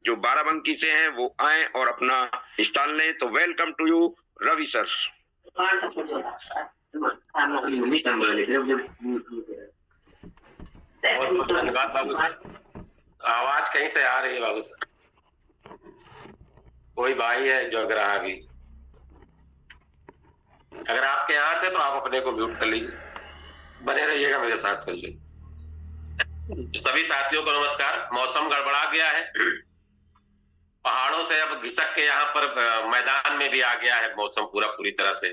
जो बाराबंकी से हैं वो आए और अपना स्टॉल लें। तो welcome to you Ravi sir. बहुत धन्यवाद बाबू सर। आवाज कहीं से आ रही है बाबू सर? कोई भाई है जो अगर आ गई, अगर आपके यहाँ थे तो आप अपने को म्यूट कर लीजिए, बने रहिएगा मेरे साथ। चलिए, सभी साथियों को नमस्कार। मौसम गड़बड़ा गया है, पहाड़ों से अब घिसक के यहाँ पर मैदान में भी आ गया है मौसम पूरी तरह से।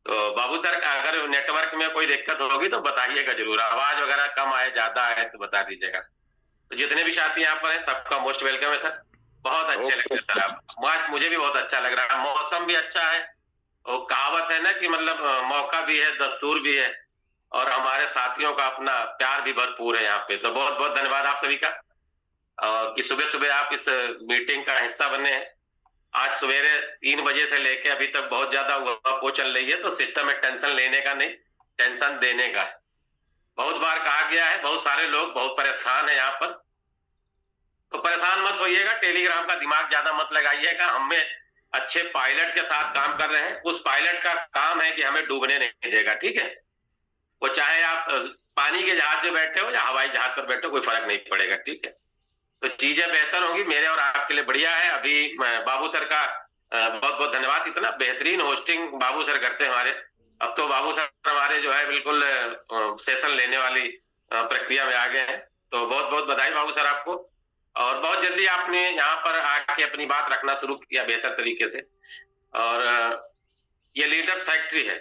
तो बाबू सर, अगर नेटवर्क में कोई दिक्कत होगी तो बताइएगा जरूर, आवाज वगैरह कम आए ज्यादा आए तो बता दीजिएगा। तो जितने भी साथी यहाँ पर हैं सबका मोस्ट वेलकम है सर। बहुत अच्छे लगे सर आप, आज मुझे भी बहुत अच्छा लग रहा है, मौसम भी अच्छा है। वो कहावत है ना कि मतलब मौका भी है दस्तूर भी है, और हमारे साथियों का अपना प्यार भी भरपूर है यहाँ पे। तो बहुत बहुत धन्यवाद आप सभी का कि सुबह सुबह आप इस मीटिंग का हिस्सा बने हैं। आज सवेरे 3 बजे से लेके अभी तक बहुत ज्यादा वो चल रही है, तो सिस्टम में टेंशन लेने का नहीं, टेंशन देने का है। बहुत बार कहा गया है, बहुत सारे लोग बहुत परेशान है यहाँ पर, तो परेशान मत होइएगा, टेलीग्राम का दिमाग ज्यादा मत लगाइएगा। हमें अच्छे पायलट के साथ काम कर रहे हैं, उस पायलट का काम है कि हमें डूबने नहीं देगा, ठीक है। वो चाहे आप पानी के जहाज में बैठे हो या हवाई जहाज पर बैठे हो, कोई फर्क नहीं पड़ेगा, ठीक है। तो चीजें बेहतर होंगी मेरे और आपके लिए, बढ़िया है। अभी बाबू सर का बहुत बहुत धन्यवाद, इतना बेहतरीन होस्टिंग बाबू सर करते हैं हमारे। अब तो बाबू सर हमारे जो है बिल्कुल सेशन लेने वाली प्रक्रिया में आ गए हैं, तो बहुत बहुत बधाई बाबू सर आपको। और बहुत जल्दी आपने यहाँ पर आके अपनी बात रखना शुरू किया बेहतर तरीके से। और ये लीडर्स फैक्ट्री है,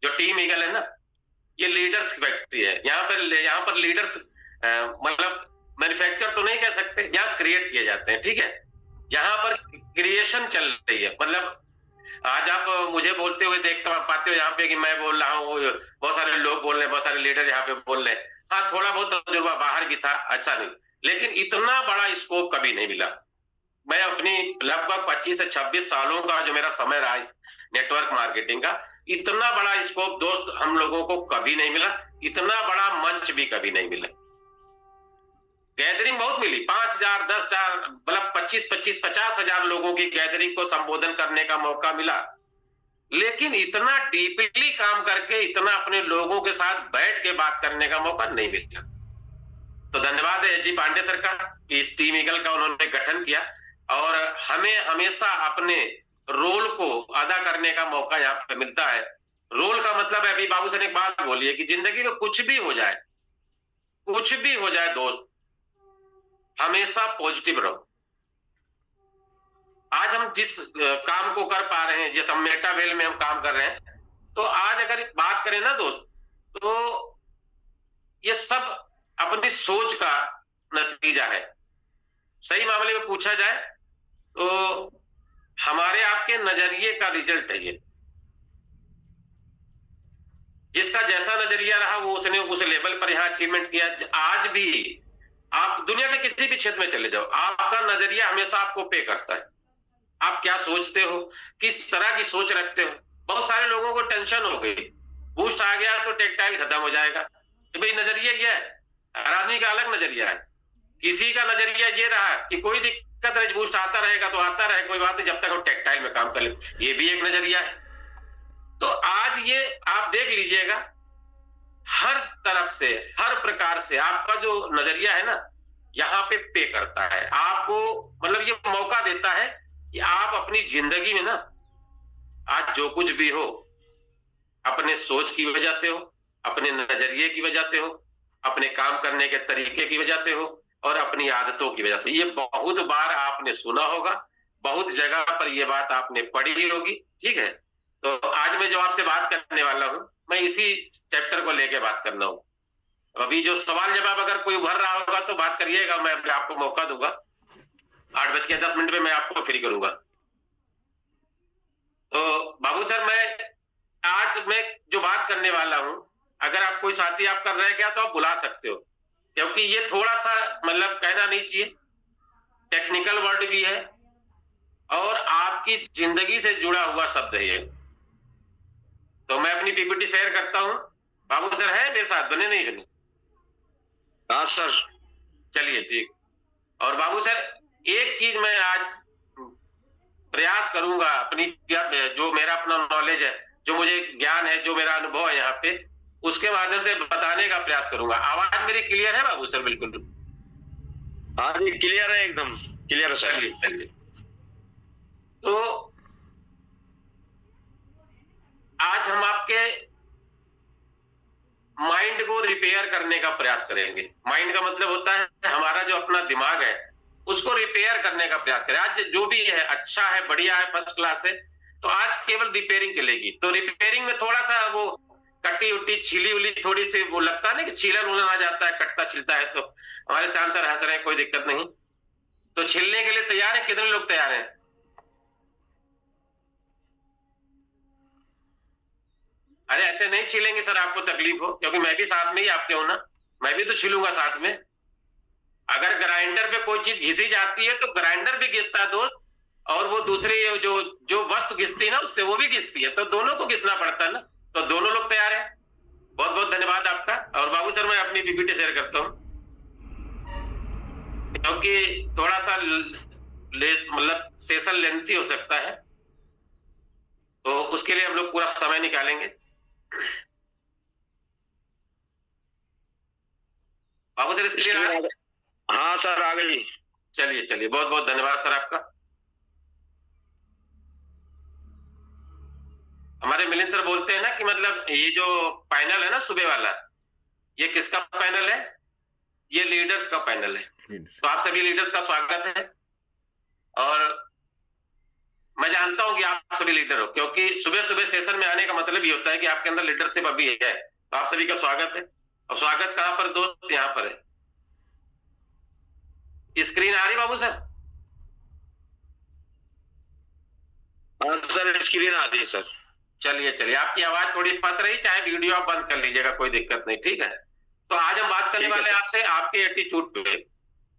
जो टीम ईगल है ना, ये लीडर्स की फैक्ट्री है। यहाँ पर लीडर्स मतलब मैन्युफैक्चर तो नहीं कह सकते, यहाँ क्रिएट किए जाते हैं, ठीक है। यहाँ पर क्रिएशन चल रही है। मतलब आज आप मुझे बोलते हुए देख पाते हो यहाँ पे कि मैं बोल रहा हूँ, बहुत सारे लोग बोल रहे हैं, बहुत सारे लीडर यहाँ पे बोल रहे हैं। हाँ, थोड़ा बहुत तजुर्बा बाहर भी था, अच्छा नहीं, लेकिन इतना बड़ा स्कोप कभी नहीं मिला। मैं अपनी लगभग 25 से 26 सालों का जो मेरा समय रहा इस नेटवर्क मार्केटिंग का, इतना बड़ा स्कोप दोस्त हम लोगों को कभी नहीं मिला, इतना बड़ा मंच भी कभी नहीं मिला। गैदरिंग बहुत मिली, 5,000, 10,000, मतलब 25,000, 50,000 लोगों की गैदरिंग को संबोधन करने का मौका मिला, लेकिन इतना डीपली काम करके, इतना अपने लोगों के साथ बैठ के बात करने का मौका नहीं मिला। तो धन्यवाद है जी पांडे सर का कि इस टीम ईगल का उन्होंने गठन किया, और हमें हमेशा अपने रोल को अदा करने का मौका यहाँ पे मिलता है। रोल का मतलब है, अभी बाबू सर ने एक बात बोली है कि जिंदगी में कुछ भी हो जाए, कुछ भी हो जाए दोस्त, हमेशा पॉजिटिव रहो। आज हम जिस काम को कर पा रहे हैं, जिस हम मेटावेल में हम काम कर रहे हैं, तो आज अगर बात करें ना दोस्त, तो ये सब अपनी सोच का नतीजा है। सही मामले में पूछा जाए तो हमारे आपके नजरिए का रिजल्ट है ये। जिसका जैसा नजरिया रहा वो उसने उस लेवल पर यहाँ अचीवमेंट किया। आज भी आप दुनिया के किसी भी क्षेत्र में चले जाओ, आपका नजरिया हमेशा आपको पे करता है। आप क्या सोचते हो, किस तरह की सोच रखते हो। बहुत सारे लोगों को टेंशन हो गई, बूस्ट आ गया तो टेक्टाइल खत्म हो जाएगा। तो भाई नजरिया ये है, हर आदमी का अलग नजरिया है। किसी का नजरिया ये रहा कि कोई दिक्कत नहीं, बूस्ट आता रहेगा तो आता रहे, कोई बात नहीं, जब तक हम टेक्टाइल में काम कर ले, ये भी एक नजरिया है। तो आज ये आप देख लीजिएगा, हर तरफ से, हर प्रकार से आपका जो नजरिया है ना, यहाँ पे करता है आपको। मतलब ये मौका देता है कि आप अपनी जिंदगी में ना, आज जो कुछ भी हो, अपने सोच की वजह से हो, अपने नजरिए की वजह से हो, अपने काम करने के तरीके की वजह से हो, और अपनी आदतों की वजह से। ये बहुत बार आपने सुना होगा, बहुत जगह पर ये बात आपने पढ़ी होगी, ठीक है। तो आज मैं जो आपसे बात करने वाला हूं, मैं इसी चैप्टर को लेके बात करना हूं। अभी जो सवाल जवाब अगर कोई उभर रहा होगा तो बात करिएगा, मैं आपको मौका दूंगा। 8:10 में मैं आपको फ्री करूंगा। तो बाबू सर, मैं जो बात करने वाला हूं, अगर आप कोई साथी आपका रह गया तो आप बुला सकते हो, क्योंकि ये थोड़ा सा मतलब कहना नहीं चाहिए, टेक्निकल वर्ड भी है और आपकी जिंदगी से जुड़ा हुआ शब्द है ये। तो मैं अपनी पीपीटी शेयर करता हूं। बाबू सर है मेरे साथ, बने नहीं बने? हाँ सर। चलिए ठीक। और बाबू सर, एक चीज मैं आज प्रयास करूंगा, अपनी जो मेरा अपना नॉलेज है, जो मुझे ज्ञान है, जो मेरा अनुभव है यहाँ पे, उसके माध्यम से बताने का प्रयास करूंगा। आवाज मेरी क्लियर है बाबू सर? बिल्कुल। हाँ जी, क्लियर है, एकदम क्लियर है सर। चलिए। तो आज हम आपके माइंड को रिपेयर करने का प्रयास करेंगे। माइंड का मतलब होता है हमारा जो अपना दिमाग है, उसको रिपेयर करने का प्रयास करें। आज जो भी है अच्छा है, बढ़िया है, फर्स्ट क्लास है, तो आज केवल रिपेयरिंग चलेगी। तो रिपेयरिंग में थोड़ा सा वो कटी उटी छिली उली थोड़ी सी वो लगता है ना कि छीलन उलन आ जाता है, कटता छिलता है, तो हमारे श्याम सर हंस रहे हैं, कोई दिक्कत नहीं। तो छिलने के लिए तैयार है? कितने लोग तैयार हैं? अरे ऐसे नहीं छीलेंगे सर, आपको तकलीफ हो, क्योंकि मैं भी साथ में ही आपके हूं ना, मैं भी तो छीलूंगा साथ में। अगर ग्राइंडर पे कोई चीज घिसी जाती है तो ग्राइंडर भी घिसता है दोस्त, और वो दूसरी जो जो वस्तु घिसती है ना, उससे वो भी घिसती है, तो दोनों को घिसना पड़ता है ना। तो दोनों लोग तैयार है? बहुत बहुत धन्यवाद आपका। और बाबू सर मैं अपनी पीपीटी शेयर करता हूँ, क्योंकि थोड़ा सा मतलब सेशन लेंथी हो सकता है, तो उसके लिए हम लोग पूरा समय निकालेंगे। बाबू सर स्क्रीन आ गई? हाँ सर, आ गई। चलिए, बहुत बहुत धन्यवाद सर आपका। हमारे मिलिंद सर बोलते हैं ना कि मतलब ये जो पैनल है ना सुबह वाला, ये किसका पैनल है? ये लीडर्स का पैनल है। तो आप सभी लीडर्स का स्वागत है, और मैं जानता हूं कि आप सभी लीडर हो, क्योंकि सुबह सुबह सेशन में आने का मतलब ये होता है कि आपके अंदर लीडरशिप अभी है। तो आप सभी का स्वागत है। और स्वागत कहां पर दोस्त? यहां पर है। स्क्रीन आ रही बाबू सर? हाँ सर, स्क्रीन आ रही है सर। चलिए, आपकी आवाज थोड़ी फंस रही, चाहे वीडियो आप बंद कर लीजिएगा, कोई दिक्कत नहीं, ठीक है। तो आज हम बात करने वाले आपसे आपके एटीट्यूड पे।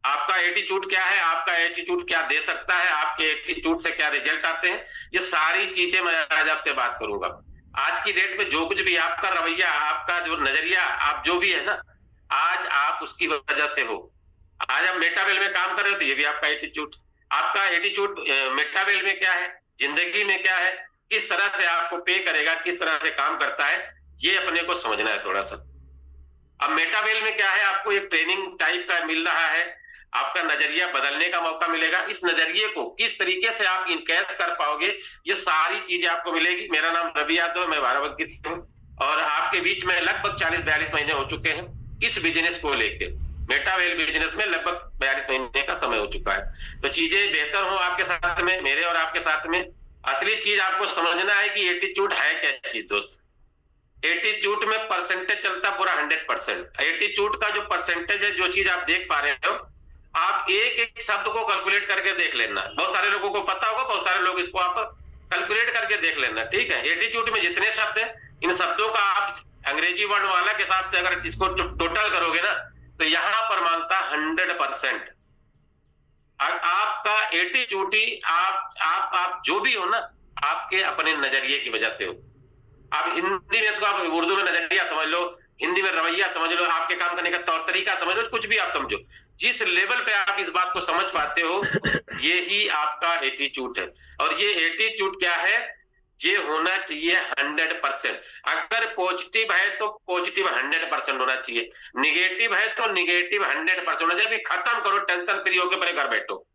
आपका एटीट्यूड क्या है, आपका एटीट्यूड क्या दे सकता है, आपके एटीट्यूड से क्या रिजल्ट आते हैं, ये सारी चीजें मैं आज आपसे बात करूंगा। आज की डेट में जो कुछ भी आपका रवैया, आपका जो नजरिया, आप जो भी है ना, आज आप उसकी वजह से हो। आज आप मेटावेल में काम कर रहे हो, तो ये भी आपका एटीट्यूड। आपका एटीट्यूड मेटावेल में क्या है, जिंदगी में क्या है, किस तरह से आपको पे करेगा, किस तरह से काम करता है, ये अपने को समझना है थोड़ा सा। अब मेटावेल में क्या है, आपको एक ट्रेनिंग टाइप का मिल रहा है, आपका नजरिया बदलने का मौका मिलेगा। इस नजरिए को किस तरीके से आप इनकैश कर पाओगे, ये सारी चीजें आपको मिलेगी। मेरा नाम रवि यादव, मैं बाराबंकी से हूँ, और आपके बीच में लगभग 40-42 महीने हो चुके हैं इस बिजनेस को लेके। मेटावेल बिजनेस में लगभग 42 महीने का समय हो चुका है। तो चीजें बेहतर हो आपके साथ में, मेरे और आपके साथ में। असली चीज आपको समझना है कि एटीट्यूड है क्या चीज दोस्त। एटीट्यूड में परसेंटेज चलता पूरा 100%। एटीट्यूड का जो परसेंटेज है, जो चीज आप देख पा रहे हो, आप एक एक शब्द को कैलकुलेट करके देख लेना। बहुत सारे लोगों को पता होगा, बहुत सारे लोग इसको आप कैलकुलेट करके देख लेना, ठीक है। एटीट्यूड में जितने शब्द हैं, इन शब्दों का आप अंग्रेजी वर्णमाला के हिसाब से अगर इसको टोटल करोगे ना, तो यहां पर मांगता 100%। आपका एटीट्यूड ही आप जो भी हो ना, आपके अपने नजरिए की वजह से हो। आप हिंदी में तो आप उर्दू में नजरिया समझ लो, हिंदी में रवैया समझ लो, आपके काम करने का तौर तरीका समझ लो, कुछ भी आप समझो। जिस लेवल पे आप इस बात को समझ पाते हो, ये ही आपका एटीट्यूड है। और ये एटीट्यूड क्या है, ये होना चाहिए 100%। अगर पॉजिटिव है तो पॉजिटिव 100% होना चाहिए, निगेटिव है तो निगेटिव 100% होना चाहिए। खत्म करो, टेंशन फ्री होकर पहले घर बैठो।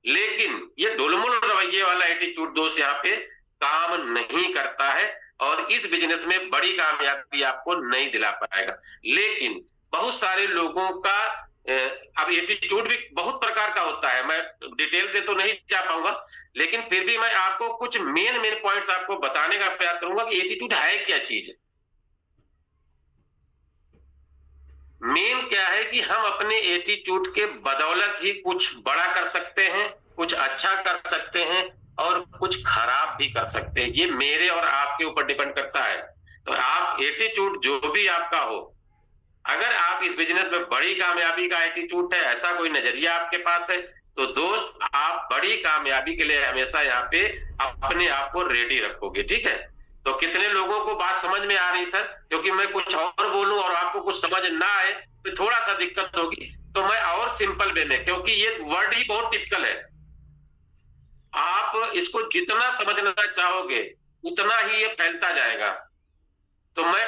लेकिन ये ढुलमुल रवैये वाला एटीट्यूड दोस्त यहाँ पे काम नहीं करता है, और इस बिजनेस में बड़ी कामयाबी आपको नहीं दिला पाएगा। लेकिन बहुत सारे लोगों का अब एटीट्यूड भी बहुत प्रकार का होता है, मैं डिटेल पे तो नहीं जा पाऊंगा, लेकिन फिर भी मैं आपको कुछ मेन पॉइंट्स आपको बताने का प्रयास करूंगा कि एटीट्यूड है क्या चीज। मेन क्या है कि हम अपने एटीट्यूड के बदौलत ही कुछ बड़ा कर सकते हैं, कुछ अच्छा कर सकते हैं, और कुछ खराब भी कर सकते हैं। ये मेरे और आपके ऊपर डिपेंड करता है। तो आप एटीट्यूड जो भी आपका हो, अगर आप इस बिजनेस में बड़ी कामयाबी का एटीट्यूड है, ऐसा कोई नजरिया आपके पास है, तो दोस्त आप बड़ी कामयाबी के लिए हमेशा यहाँ पे अपने आप को रेडी रखोगे, ठीक है। तो कितने लोगों को बात समझ में आ रही सर? क्योंकि मैं कुछ और बोलूं और आपको कुछ समझ ना आए तो थोड़ा सा दिक्कत होगी। तो मैं और सिंपल वे में, क्योंकि ये वर्ड ही बहुत टिपिकल है, आप इसको जितना समझना चाहोगे उतना ही ये फैलता जाएगा। तो मैं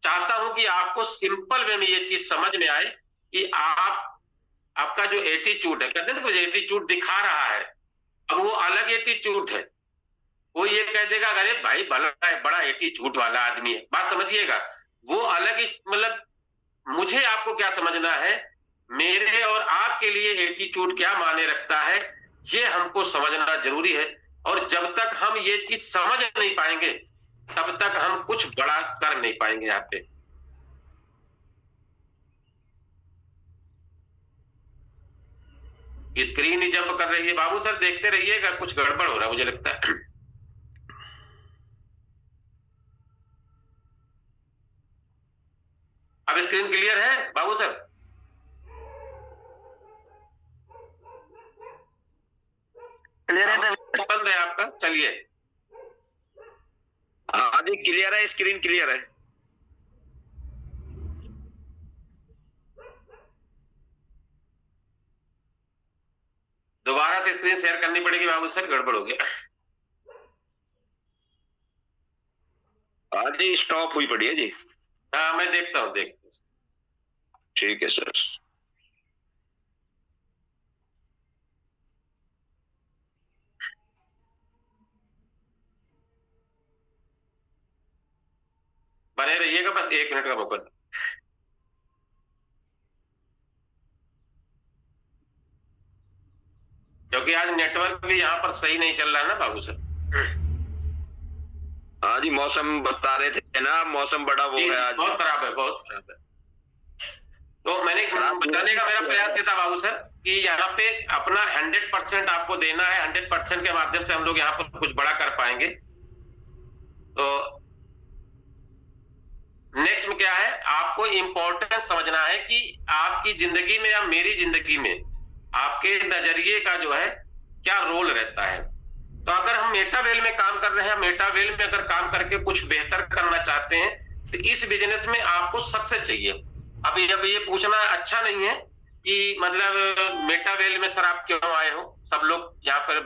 चाहता हूं कि आपको सिंपल वे में ये चीज समझ में आए कि आपका जो एटीट्यूड है, कहते हैं ना कुछ एटीट्यूड दिखा रहा है, अब वो अलग एटीट्यूड है। वो ये कह देगा अरे भाई बड़ा एटीट्यूड वाला आदमी है, बात समझिएगा, वो अलग मतलब मुझे आपको क्या समझना है, मेरे और आपके लिए एटीट्यूड क्या माने रखता है, ये हमको समझना जरूरी है। और जब तक हम ये चीज समझ नहीं पाएंगे तब तक हम कुछ बड़ा कर नहीं पाएंगे। यहाँ पे स्क्रीन ही जंप कर रही है। बाबू सर देखते रहिएगा, कुछ गड़बड़ हो रहा है मुझे लगता है। अब स्क्रीन क्लियर है बाबू सर? क्लियर है? बंद है आपका? चलिए, हाँ जी क्लियर है, स्क्रीन क्लियर है। दोबारा से स्क्रीन शेयर करनी पड़ेगी बाबू सर, गड़बड़ हो गया। हाँ जी स्टॉप हुई पड़ी है जी। हाँ मैं देखता हूँ, ठीक है सर। बने रहिएगा, बस 1 मिनट का मौका। क्योंकि आज नेटवर्क भी यहाँ पर सही नहीं चल रहा है ना बाबू सर। हाँ जी मौसम बता रहे थे ना, मौसम बड़ा वो है आज, बहुत खराब है, बहुत खराब है। तो मैंने बताने का मेरा प्रयास ये था बाबू सर कि यहाँ पे अपना 100% आपको देना है, 100% के माध्यम से हम लोग यहाँ पर कुछ बड़ा कर पाएंगे। तो नेक्स्ट में क्या है, आपको इंपॉर्टेंस समझना है कि आपकी जिंदगी में या मेरी जिंदगी में आपके नजरिए का जो है क्या रोल रहता है। तो अगर हम मेटावेल में काम कर रहे हैं, मेटावेल में अगर काम करके कुछ बेहतर करना चाहते हैं, तो इस बिजनेस में आपको सक्सेस चाहिए। अभी अब ये पूछना अच्छा नहीं है कि मतलब मेटावेल में सर आप क्यों आए हो, सब लोग यहाँ पर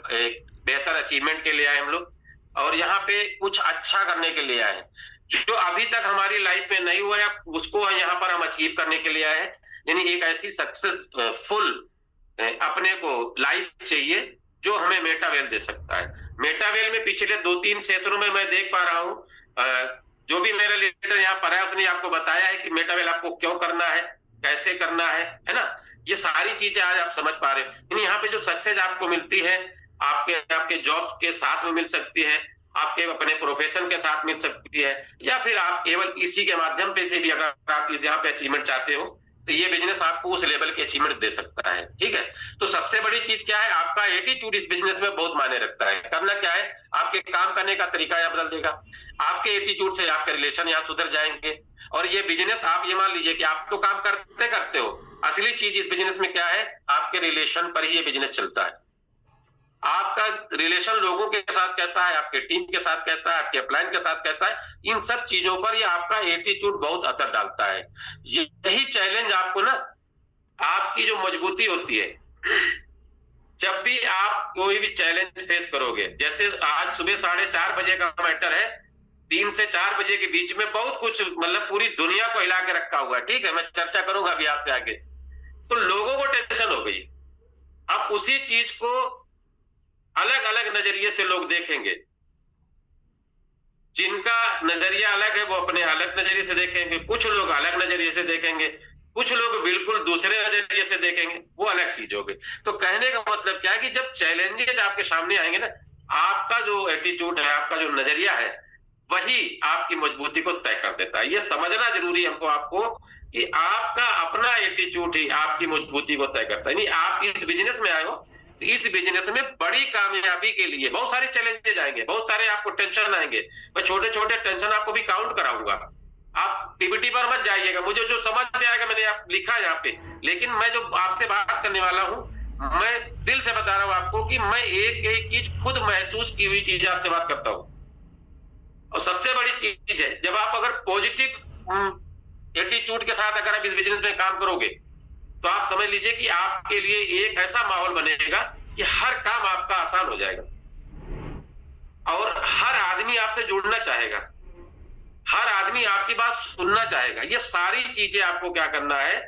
बेहतर अचीवमेंट के लिए आए हम लोग, और यहाँ पे कुछ अच्छा करने के लिए आए हैं। जो अभी तक हमारी लाइफ में नहीं हुआ है उसको यहाँ पर हम अचीव करने के लिए आए हैं। यानी एक ऐसी सक्सेसफुल अपने को लाइफ चाहिए जो हमें मेटावेल दे सकता है। मेटावेल में पिछले 2-3 सेशनों में मैं देख पा रहा हूँ, जो भी मेरा लीडर यहाँ पर है उसने आपको बताया है कि मेटावेल आपको क्यों करना है, कैसे करना है ना, ये सारी चीजें आज आप समझ पा रहे हो। यहाँ पे जो सक्सेस आपको मिलती है आपके जॉब के साथ में मिल सकती है, आपके अपने प्रोफेशन के साथ मिल सकती है, या फिर आप केवल इसी के माध्यम पे से भी अगर आप यहाँ पे अचीवमेंट चाहते हो तो ये बिजनेस आपको उस लेवल की अचीवमेंट दे सकता है। ठीक है, तो सबसे बड़ी चीज क्या है, आपका एटीट्यूड इस बिजनेस में बहुत मायने रखता है। करना क्या है, आपके काम करने का तरीका यहाँ बदल देगा, आपके एटीट्यूड से आपके रिलेशन यहाँ सुधर जाएंगे। और ये बिजनेस आप ये मान लीजिए कि आप तो काम करते करते हो, असली चीज इस बिजनेस में क्या है, आपके रिलेशन पर ही ये बिजनेस चलता है। आपका रिलेशन लोगों के साथ कैसा है, आपके टीम के साथ कैसा है, आपके अपलाइन के साथ कैसा है, इन सब चीजों पर ये आपका एटीट्यूड बहुत असर डालता है। यही चैलेंज आपको ना, आपकी जो मजबूती होती है, जब भी आप कोई भी चैलेंज फेस करोगे, जैसे आज सुबह 4:30 बजे का मैटर है, 3 से 4 बजे के बीच में बहुत कुछ मतलब पूरी दुनिया को हिला के रखा हुआ है। ठीक है, मैं चर्चा करूंगा अभी आपसे आगे। तो लोगों को टेंशन हो गई, अब उसी चीज को अलग अलग नजरिए से लोग देखेंगे। जिनका नजरिया अलग है वो अपने अलग नजरिए से देखेंगे, कुछ लोग अलग नजरिए से देखेंगे, कुछ लोग बिल्कुल दूसरे नजरिए से देखेंगे, वो अलग चीज होगी। तो कहने का मतलब क्या है कि जब चैलेंजेस आपके सामने आएंगे ना, आपका जो एटीट्यूड है, आपका जो नजरिया है, वही आपकी मजबूती को तय कर देता है। ये समझना जरूरी है हमको, आपको, कि आपका अपना एटीट्यूड ही आपकी मजबूती को तय करता है। नहीं, आप इस बिजनेस में आए हो, इस बिजनेस में बड़ी कामयाबी के लिए बहुत सारे चैलेंजेस आएंगे, बहुत सारे आपको टेंशन आएंगे। मैं छोटे छोटे टेंशन आपको भी काउंट कराऊंगा, आप पीपीटी पर मत जाइएगा, मुझे जो समझ में आएगा मैंने आप लिखा यहाँ पे। लेकिन मैं जो आपसे बात करने वाला हूँ, मैं दिल से बता रहा हूँ आपको कि मैं एक एक चीज खुद महसूस की हुई चीज आपसे बात करता हूँ। और सबसे बड़ी चीज है, जब आप अगर पॉजिटिव एटीट्यूड के साथ अगर आप इस बिजनेस में काम करोगे तो आप समझ लीजिए कि आपके लिए एक ऐसा माहौल बनेगा कि हर काम आपका आसान हो जाएगा और हर आदमी आपसे जुड़ना चाहेगा, हर आदमी आपकी बात सुनना चाहेगा। ये सारी चीजें आपको क्या करना है,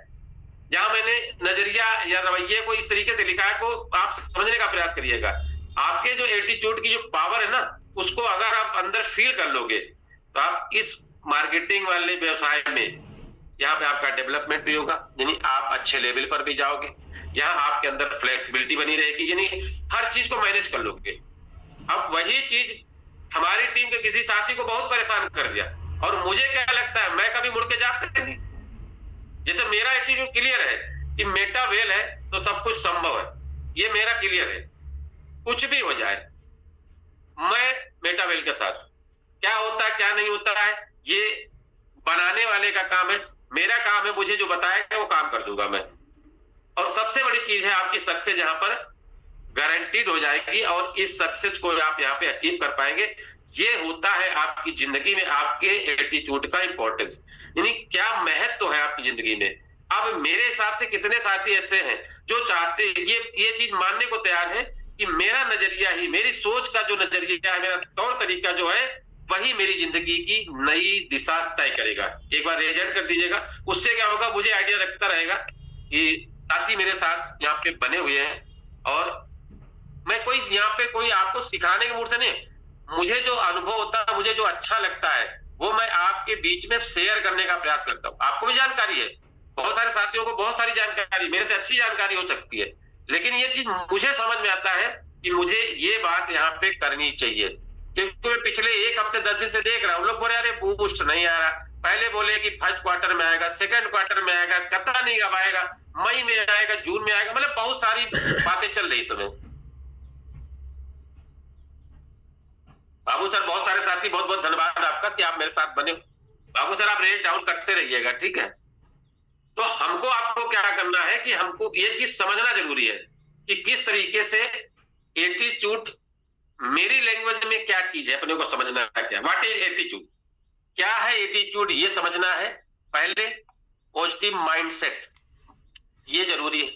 जहां मैंने नजरिया या रवैये को इस तरीके से लिखा है को आप समझने का प्रयास करिएगा। आपके जो एटीट्यूड की जो पावर है ना, उसको अगर आप अंदर फील कर लोगे तो आप इस मार्केटिंग वाले व्यवसाय में यहाँ पे आपका डेवलपमेंट भी होगा, यानी आप अच्छे लेवल पर भी जाओगे, यहाँ आपके अंदर फ्लेक्सिबिलिटी बनी रहेगी, यानी हर चीज को मैनेज कर लोगे। अब वही चीज हमारी टीम के किसी साथी को बहुत परेशान कर दिया और मुझे क्या लगता है, मैं कभी मुड़ के जाता नहीं। जैसे मेरा एटीट्यूड क्लियर है कि मेटा वेल है तो सब कुछ संभव है, ये मेरा क्लियर है। कुछ भी हो जाए मैं मेटा वेल के साथ, क्या होता है क्या नहीं होता है ये बनाने वाले का काम है, मेरा काम है मुझे जो बताएगा वो काम कर दूंगा मैं। और सबसे बड़ी चीज है आपकी सक्सेस जहां पर गारंटीड हो जाएगी और इस सक्सेस को आप यहाँ पे अचीव कर पाएंगे। ये होता है आपकी जिंदगी में आपके एटीट्यूड का इंपॉर्टेंस, यानी क्या महत्व है आपकी जिंदगी में। अब मेरे हिसाब से कितने साथी ऐसे हैं जो चाहते ये चीज मानने को तैयार है कि मेरा नजरिया ही, मेरी सोच का जो नजरिया है, मेरा तौर तरीका जो है वही मेरी जिंदगी की नई दिशा तय करेगा। एक बार रेजल्ट कर दीजिएगा, उससे क्या होगा, मुझे आइडिया रखता रहेगा कि साथी मेरे साथ यहाँ पे बने हुए हैं और मैं कोई यहाँ पे कोई आपको सिखाने के मूड से नहीं, मुझे जो अनुभव होता है, मुझे जो अच्छा लगता है वो मैं आपके बीच में शेयर करने का प्रयास करता हूँ। आपको भी जानकारी है, बहुत सारे साथियों को बहुत सारी जानकारी, मेरे से अच्छी जानकारी हो सकती है, लेकिन ये चीज मुझे समझ में आता है कि मुझे ये बात यहाँ पे करनी चाहिए, क्योंकि मैं पिछले एक हफ्ते 10 दिन से देख रहा हूँ लोग बोले अरे बूस्ट नहीं आ रहा, पहले बोले कि फर्स्ट क्वार्टर में आएगा, सेकंड क्वार्टर में आएगा, पता नहीं कब आएगा, मई में आएगा, जून में आएगा, मतलब बहुत सारी बातें चल रही इस समय। बाबू सर, बहुत सारे साथी, बहुत बहुत धन्यवाद आपका कि आप मेरे साथ बने। बाबू सर आप रेट डाउन करते रहिएगा, ठीक है। तो हमको आपको क्या करना है कि हमको ये चीज समझना जरूरी है कि किस तरीके से एटीट्यूड, मेरी लैंग्वेज में क्या चीज है अपने को समझना है, क्या व्हाट इज एटीट्यूड, क्या है एटीट्यूड ये समझना है। पहले पॉजिटिव माइंडसेट ये जरूरी है,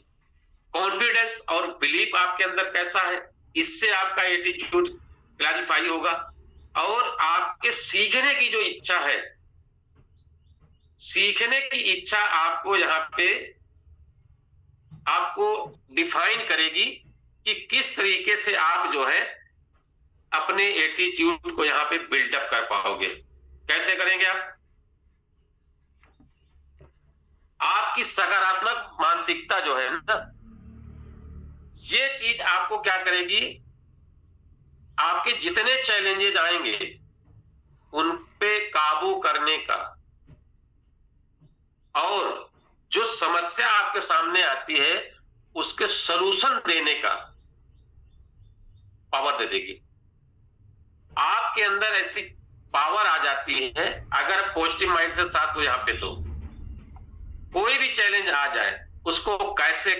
कॉन्फिडेंस और बिलीफ आपके अंदर कैसा है, इससे आपका एटीट्यूड क्लैरिफाई होगा। और आपके सीखने की जो इच्छा है, सीखने की इच्छा आपको यहाँ पे आपको डिफाइन करेगी कि किस तरीके से आप जो है अपने एटीट्यूड को यहाँ पे बिल्डअप कर पाओगे। कैसे करेंगे आप? आपकी सकारात्मक मानसिकता जो है ना, ये चीज आपको क्या करेगी, आपके जितने चैलेंजेस आएंगे उन पे काबू करने का और जो समस्या आपके सामने आती है उसके सलूशन देने का पावर दे देगी। आपके अंदर ऐसी पावर आ जाती है अगर पॉजिटिव माइंड से साथ हो यहाँ पे, तो कोई भी चैलेंज आ जाए उसको कैसे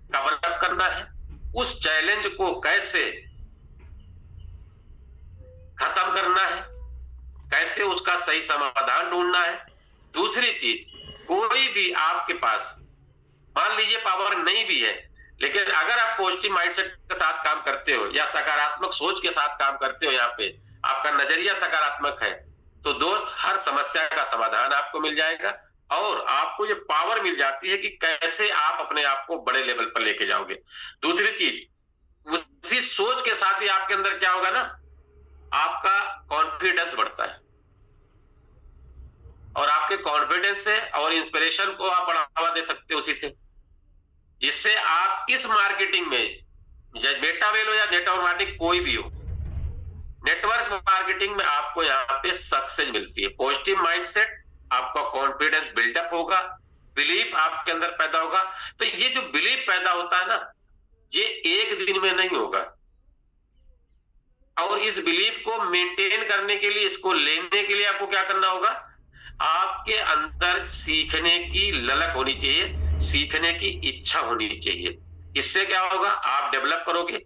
कवर अप करना है, उस चैलेंज को कैसे खत्म करना है, कैसे उसका सही समाधान ढूंढना है। दूसरी चीज, कोई भी आपके पास मान लीजिए पावर नहीं भी है, लेकिन अगर आप पॉजिटिव माइंडसेट के साथ काम करते हो या सकारात्मक सोच के साथ काम करते हो, यहाँ पे आपका नजरिया सकारात्मक है, तो दोस्त हर समस्या का समाधान आपको मिल जाएगा और आपको ये पावर मिल जाती है कि कैसे आप अपने आप को बड़े लेवल पर लेके जाओगे। दूसरी चीज, उसी सोच के साथ ही आपके अंदर क्या होगा ना, आपका कॉन्फिडेंस बढ़ता है और आपके कॉन्फिडेंस से और इंस्पिरेशन को आप बढ़ावा दे सकते हो उसी से, जिससे आप इस मार्केटिंग में, मेटा वेल हो या नेटवर्क मार्केटिंग कोई भी हो, नेटवर्क मार्केटिंग में आपको यहाँ पे सक्सेस मिलती है। पॉजिटिव माइंडसेट, आपका कॉन्फिडेंस बिल्डअप होगा, बिलीफ आपके अंदर पैदा होगा। तो ये जो बिलीफ पैदा होता है ना, ये एक दिन में नहीं होगा और इस बिलीफ को मेंटेन करने के लिए, इसको लेने के लिए आपको क्या करना होगा, आपके अंदर सीखने की ललक होनी चाहिए, सीखने की इच्छा होनी चाहिए। इससे क्या होगा, आप डेवलप करोगे।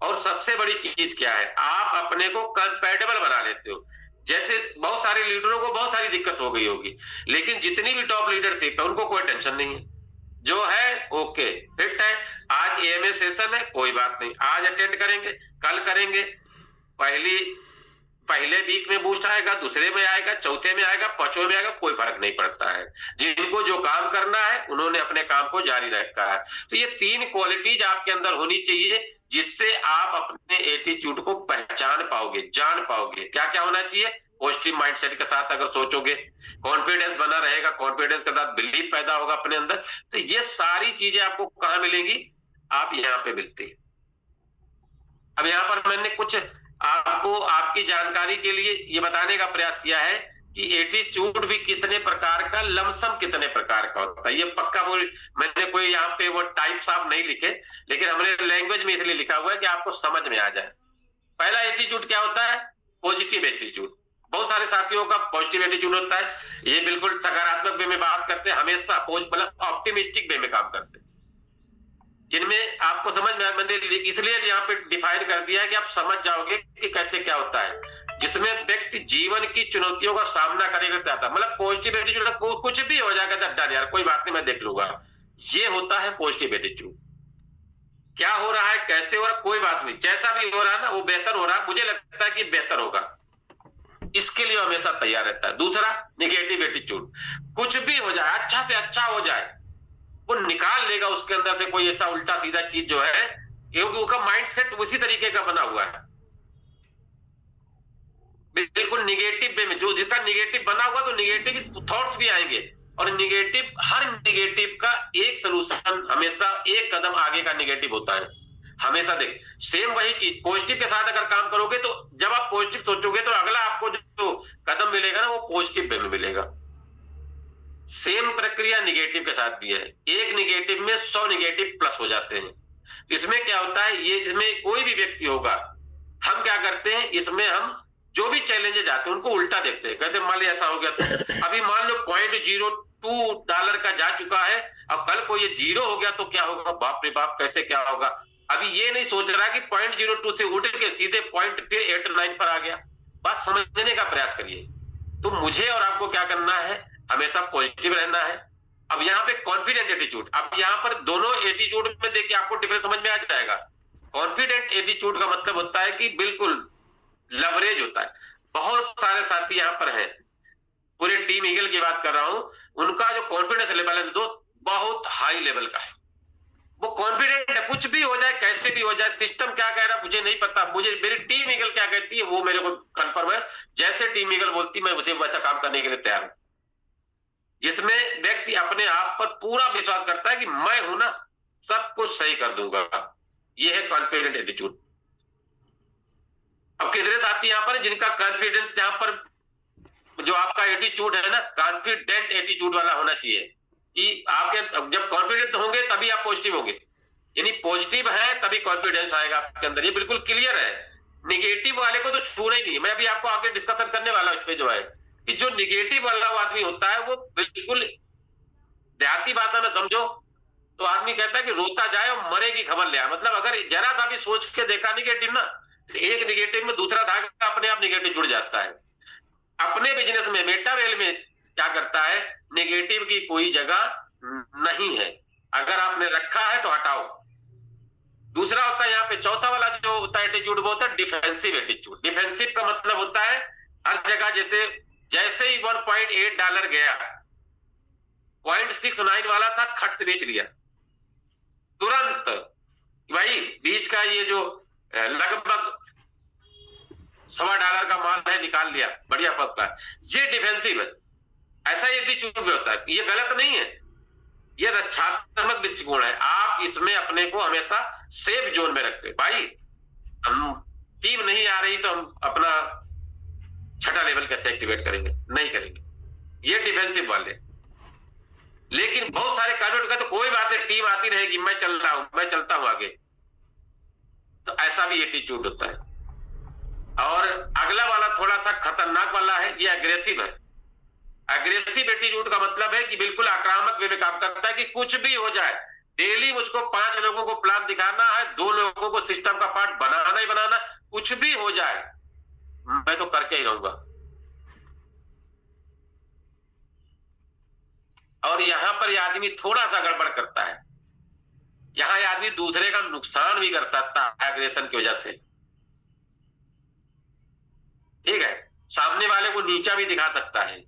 और सबसे बड़ी चीज क्या है, आप अपने को कंपैटिबल बना लेते हो। जैसे बहुत सारे लीडरों को बहुत सारी दिक्कत हो गई होगी, लेकिन जितनी भी टॉप लीडरशिप है उनको कोई टेंशन नहीं है। जो है ओके फिट है। आज एएमए सेशन है, कोई बात नहीं, आज अटेंड करेंगे, कल करेंगे। पहले वीक में बूस्ट आएगा, दूसरे में आएगा, चौथे में आएगा, पांचवें में आएगा, कोई फर्क नहीं पड़ता है। जिनको जो काम करना है उन्होंने अपने काम को जारी रखा है। तो ये 3 क्वालिटीज आपके अंदर होनी चाहिए, जिससे आप अपने एटीट्यूड को पहचान पाओगे, जान पाओगे। क्या क्या होना चाहिए? पॉजिटिव माइंडसेट के साथ अगर सोचोगे, कॉन्फिडेंस बना रहेगा, कॉन्फिडेंस के साथ बिलीफ पैदा होगा अपने अंदर। तो ये सारी चीजें आपको कहां मिलेंगी? आप यहाँ पे मिलते हैं। अब यहाँ पर मैंने कुछ आपको आपकी जानकारी के लिए ये बताने का प्रयास किया है कि एटीट्यूड भी कितने प्रकार का, लमसम कितने प्रकार का होता है। ये पक्का वो मैंने कोई यहाँ पे वो टाइप्स आप नहीं लिखे, लेकिन हमने लैंग्वेज में इसलिए लिखा हुआ है कि आपको समझ में आ जाए। पहला एटीट्यूड क्या होता है? Positive attitude. बहुत सारे साथियों का पॉजिटिव एटीट्यूड होता है, ये बिल्कुल सकारात्मक वे में बात करते हैं, हमेशा मतलब ऑप्टिमिस्टिक वे में काम करते हैं, जिनमें आपको समझ में, मैंने इसलिए यहाँ पे डिफाइन कर दिया है कि आप समझ जाओगे कि कैसे क्या होता है। जिसमें व्यक्ति जीवन की चुनौतियों का सामना करने चाहता है, मतलब पॉजिटिव एटीट्यूड, कुछ भी हो जाएगा डर यार कोई बात नहीं मैं देख लूंगा, ये होता है पॉजिटिव एटीट्यूड। क्या हो रहा है, कैसे हो रहा है, कोई बात नहीं, जैसा भी हो रहा है ना वो बेहतर हो रहा है, मुझे लगता है कि बेहतर होगा, इसके लिए हमेशा तैयार रहता है। दूसरा निगेटिव एटीट्यूड, कुछ भी हो जाए, अच्छा से अच्छा हो जाए, वो निकाल लेगा उसके अंदर से कोई ऐसा उल्टा सीधा चीज जो है, क्योंकि उसका माइंडसेट उसी तरीके का बना हुआ है, बिल्कुल निगेटिव वे में। जो जिसका निगेटिव बना हुआ तो निगेटिव थॉट्स भी आएंगे, और निगेटिव, हर निगेटिव का एक सोल्यूशन हमेशा एक कदम आगे का निगेटिव होता है हमेशा। देख सेम वही चीज पॉजिटिव के साथ अगर काम करोगे, तो जब आप पॉजिटिव सोचोगे तो अगला आपको जो कदम मिलेगा ना वो पॉजिटिव वे में मिलेगा। सेम प्रक्रिया निगेटिव के साथ भी है, एक निगेटिव में 100 निगेटिव प्लस हो जाते हैं। इसमें क्या होता है, ये इसमें कोई भी व्यक्ति होगा, हम क्या करते हैं, इसमें हम जो भी चैलेंजेस आते हैं उनको उल्टा देखते हैं, कहते हैं मान लो ऐसा हो गया तो अभी मान लो $0.02 का जा चुका है, अब कल को ये 0 हो गया तो क्या होगा, बाप रे बाप कैसे क्या होगा। अभी ये नहीं सोच रहा कि 0.02 से उठ के सीधे पॉइंट फिर 8-9 पर आ गया। बात समझने का प्रयास करिए। तो मुझे और आपको क्या करना है, हमेशा पॉजिटिव रहना है। अब यहाँ पे कॉन्फिडेंट एटीट्यूड, अब यहाँ पर दोनों एटीट्यूड में देखिए आपको डिफरेंस समझ में आ जाएगा। कॉन्फिडेंट एटीट्यूड का मतलब होता है कि बिल्कुल लवरेज होता है। बहुत सारे साथी यहाँ पर हैं, पूरे टीम ईगल की बात कर रहा हूं, उनका जो कॉन्फिडेंस लेवल है दोस्त बहुत हाई लेवल का है। वो कॉन्फिडेंट है, कुछ भी हो जाए, कैसे भी हो जाए, सिस्टम क्या कह रहा है मुझे नहीं पता, मुझे मेरी टीम ईगल क्या कहती है वो मेरे को कंफर्म है, जैसे टीम ईगल बोलती मैं उसे अच्छा काम करने के लिए तैयार हूं। जिसमें व्यक्ति अपने आप पर पूरा विश्वास करता है कि मैं हूं ना, सब कुछ सही कर दूंगा, ये है कॉन्फिडेंट एटीट्यूड। अब कितने साथी यहाँ पर जिनका कॉन्फिडेंस, यहाँ पर जो आपका एटीट्यूड है ना, कॉन्फिडेंट एटीट्यूड वाला होना चाहिए कि आपके जब कॉन्फिडेंट होंगे तभी आप पॉजिटिव होंगे, यानी पॉजिटिव है तभी कॉन्फिडेंस आएगा आपके अंदर, ये बिल्कुल क्लियर है। निगेटिव वाले को तो छूना ही नहीं, मैं अभी आपको आगे डिस्कशन करने वाला हूं इस पे जो है कि जो निगेटिव वाला आदमी होता है वो बिल्कुल देहाती भाषा में समझो तो आदमी कहता है कि रोता जाए और मरे की खबर ले आए। मतलब अगर जरा सा भी सोच के देखा निगेटिव ना, एक निगेटिव में दूसरा धागा अपने आप निगेटिव जुड़ जाता है। अपने बिजनेस में मेटावेल में क्या करता है, निगेटिव की कोई जगह नहीं है, अगर आपने रखा है तो हटाओ। दूसरा होता है यहाँ पे चौथा वाला जो होता है एटीट्यूड, वो होता है डिफेंसिव एटीट्यूड। डिफेंसिव का मतलब होता है हर जगह जैसे ही $1.8 गया, 0.69 वाला था, खट से बेच लिया तुरंत। भाई बीच का ये जो लगभग $1.25 का माल है निकाल लिया, बढ़िया फर्स्ट क्लास, ये डिफेंसिव है। ऐसा एटीट्यूड भी होता है, ये गलत नहीं है, ये रक्षात्मक दृष्टिकोण है। आप इसमें अपने को हमेशा सेफ जोन में रखते हैं। भाई हम टीम नहीं आ रही तो हम अपना छठा लेवल कैसे एक्टिवेट करेंगे, नहीं करेंगे, ये डिफेंसिव वाले। लेकिन बहुत सारे कैंडिडेट का तो कोई बात नहीं, टीम आती रहेगी, मैं चल रहा हूं, मैं चलता हूं आगे, तो ऐसा भी एटीट्यूड होता है। और अगला वाला थोड़ा सा खतरनाक वाला है, ये एग्रेसिव है। एग्रेसिव एटीट्यूड का मतलब है कि बिल्कुल आक्रामक वे में काम करता है कि कुछ भी हो जाए, डेली मुझको 5 लोगों को प्लान दिखाना है, 2 लोगों को सिस्टम का पार्ट बनाना ही बनाना, कुछ भी हो जाए मैं तो करके ही रहूंगा। और यहाँ पर ये आदमी थोड़ा सा गड़बड़ करता है, यहाँ ये आदमी दूसरे का नुकसान भी कर सकता है एग्रेशन की वजह से। ठीक है, सामने वाले को नीचा भी दिखा सकता है,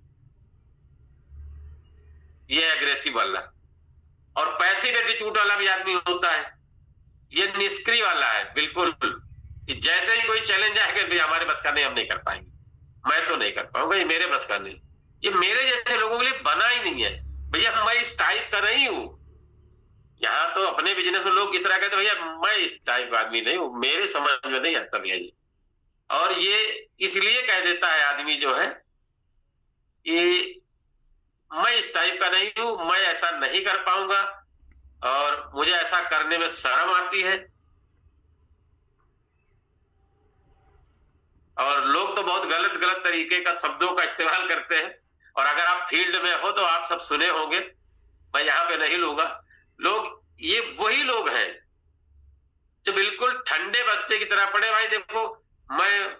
ये एग्रेसिव वाला। और पैसिव एटीट्यूड वाला भी आदमी होता है, ये निष्क्रिय वाला है बिल्कुल। जैसे ही कोई चैलेंज आएगा, भाई हमारे बस का नहीं, हम नहीं कर पाएंगे, मैं तो नहीं कर पाऊंगा, ये मेरे बस का नहीं। ये मेरे जैसे लोगों के लिए बना ही नहीं है भैया, मैं इस टाइप का नहीं हूं। यहाँ तो अपने बिजनेस में लोग इस तरह कहते भैया मैं इस टाइप का आदमी नहीं हूं, मेरे समझ में नहीं आता भैया ये। और ये इसलिए कह देता है आदमी जो है कि मैं इस टाइप का नहीं हूं, मैं ऐसा नहीं कर पाऊंगा और मुझे ऐसा करने में शर्म आती है। और लोग तो बहुत गलत गलत तरीके का शब्दों का इस्तेमाल करते हैं, और अगर आप फील्ड में हो तो आप सब सुने होंगे, मैं यहाँ पे नहीं लूंगा। लोग, ये वही लोग हैं जो बिल्कुल ठंडे बस्ते की तरह पड़े। भाई देखो, मैं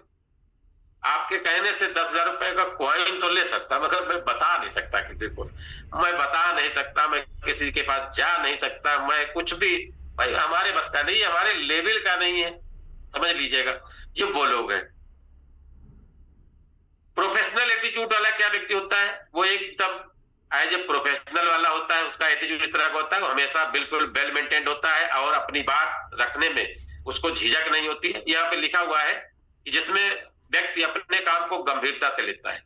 आपके कहने से 10,000 रुपए का कॉइन तो ले सकता, मगर मैं बता नहीं सकता किसी को, मैं बता नहीं सकता, मैं किसी के पास जा नहीं सकता, मैं कुछ भी, भाई हमारे बस का नहीं है, हमारे लेवल का नहीं है, समझ लीजिएगा। ये वो लोग हैं। प्रोफेशनल एटीट्यूड वाला क्या व्यक्ति होता है, वो एकदम एज ए प्रोफेशनल वाला होता है, उसका एटीट्यूड इस तरह का होता है, वो हमेशा बिल्कुल वेल मेंटेन्ड होता है और अपनी बात रखने में उसको झिझक नहीं होती है। यहाँ पे लिखा हुआ है कि जिसमें व्यक्ति अपने काम को गंभीरता से लेता है,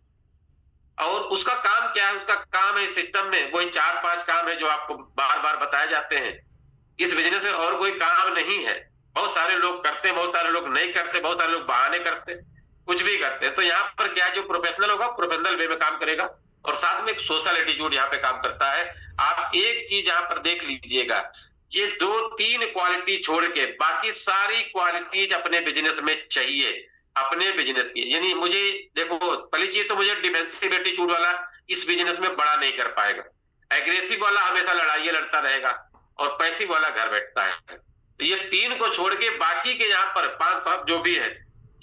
और उसका काम क्या है, उसका काम है सिस्टम में वही 4-5 काम है जो आपको बार बार बताए जाते हैं। इस बिजनेस में और कोई काम नहीं है। बहुत सारे लोग करते हैं, बहुत सारे लोग नहीं करते, बहुत सारे लोग बहाने करते, कुछ भी करते हैं। तो यहाँ पर क्या, जो प्रोफेशनल होगा प्रोफेशनल वे में काम करेगा, और साथ में एक सोशल एटीट्यूड यहाँ पे काम करता है। आप एक चीज यहाँ पर देख लीजिएगा, ये 2-3 क्वालिटी छोड़ के बाकी सारी क्वालिटीज अपने बिजनेस में चाहिए, अपने बिजनेस की। यानी मुझे देखो, पहली चीज तो मुझे डिफेंसिव एटीट्यूड वाला इस बिजनेस में बड़ा नहीं कर पाएगा, एग्रेसिव वाला हमेशा लड़ाई लड़ता रहेगा, और पैसिव वाला घर बैठता है। तो ये 3 को छोड़ के बाकी के यहाँ पर 5-7 जो भी है,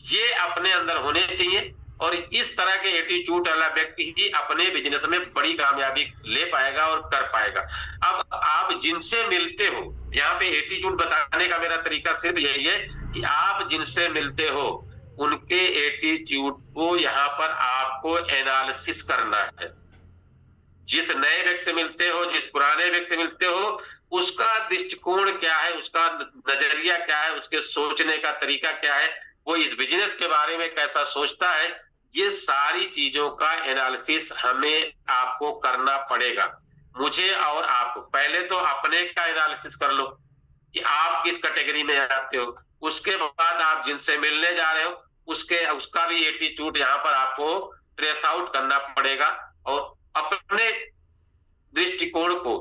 ये अपने अंदर होने चाहिए। और इस तरह के एटीट्यूड वाला व्यक्ति ही अपने बिजनेस में बड़ी कामयाबी ले पाएगा और कर पाएगा। अब आप जिनसे मिलते हो, यहाँ पे एटीट्यूड बताने का मेरा तरीका सिर्फ यही है कि आप जिनसे मिलते हो उनके एटीट्यूड को यहाँ पर आपको एनालिसिस करना है। जिस नए व्यक्ति से मिलते हो, जिस पुराने व्यक्ति से मिलते हो, उसका दृष्टिकोण क्या है, उसका नजरिया क्या है, उसके सोचने का तरीका क्या है, वो इस बिजनेस के बारे में कैसा सोचता है, ये सारी चीजों का एनालिसिस हमें आपको करना पड़ेगा, मुझे और आपको। पहले तो अपने का एनालिसिस कर लो कि आप किस कैटेगरी में आते हो, उसके बाद आप जिनसे मिलने जा रहे हो उसका भी एटीट्यूड यहाँ पर आपको ट्रेस आउट करना पड़ेगा, और अपने दृष्टिकोण को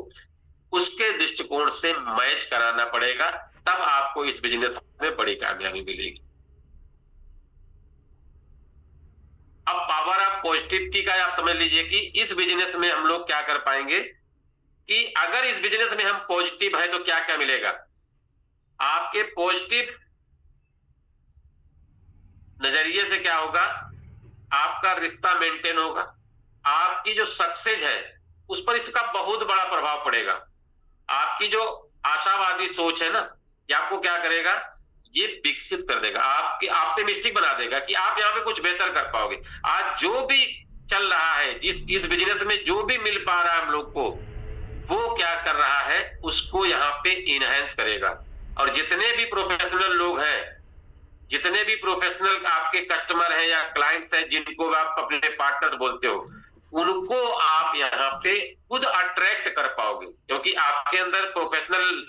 उसके दृष्टिकोण से मैच कराना पड़ेगा, तब आपको इस बिजनेस में बड़ी कामयाबी मिलेगी। अब पावर ऑफ पॉजिटिविटी का आप समझ लीजिए कि इस बिजनेस में हम लोग क्या कर पाएंगे कि अगर इस बिजनेस में हम पॉजिटिव है तो क्या क्या मिलेगा। आपके पॉजिटिव नजरिए से क्या होगा, आपका रिश्ता मेंटेन होगा, आपकी जो सक्सेस है उस पर इसका बहुत बड़ा प्रभाव पड़ेगा। आपकी जो आशावादी सोच है ना, ये आपको क्या करेगा, ये विकसित कर देगा, आपकी ऑप्टिमिस्टिक बना देगा कि आप यहाँ पे कुछ बेहतर कर पाओगे। आज जो भी चल रहा है, इस बिजनेस में जो भी मिल पा रहा है हम लोग को, वो क्या कर रहा है, उसको यहाँ पे इनहेंस करेगा। और जितने भी प्रोफेशनल लोग हैं, जितने भी प्रोफेशनल आपके कस्टमर हैं या क्लाइंट्स हैं, जिनको आप अपने पार्टनर्स बोलते हो, उनको आप यहाँ पे खुद अट्रैक्ट कर पाओगे, क्योंकि आपके अंदर प्रोफेशनल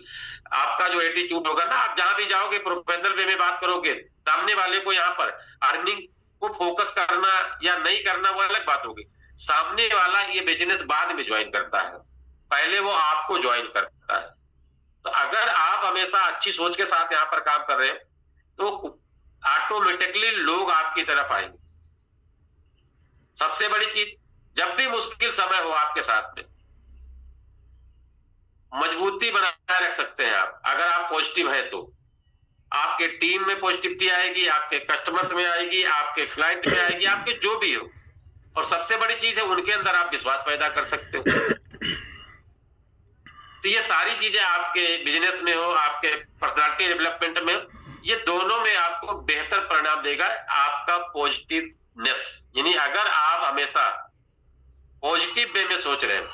आपका जो एटीट्यूड होगा ना, आप जहां भी जाओगे प्रोफेशनल वे में बात करोगे। सामने वाले को यहाँ पर अर्निंग को फोकस करना या नहीं करना वो अलग बात होगी। सामने वाला ये बिजनेस बाद में ज्वाइन करता है, पहले वो आपको ज्वाइन करता है। तो अगर आप हमेशा अच्छी सोच के साथ यहाँ पर काम कर रहे हैं तो ऑटोमेटिकली लोग आपकी तरफ आएंगे। सबसे बड़ी चीज, जब भी मुश्किल समय हो आपके साथ में, मजबूती बनाए रख सकते हैं आप। अगर आप पॉजिटिव हैं तो आपके टीम में पॉजिटिविटी आएगी, आपके कस्टमर्स में आएगी, आपके क्लाइंट में आएगी, आपके जो भी हो। और सबसे बड़ी चीज है, उनके अंदर आप विश्वास पैदा कर सकते हो। तो ये सारी चीजें आपके बिजनेस में हो, आपके पर्सनालिटी डेवलपमेंट में हो, ये दोनों में आपको बेहतर परिणाम देगा आपका पॉजिटिवनेस। यानी अगर आप हमेशा पॉजिटिव वे में सोच रहे हो,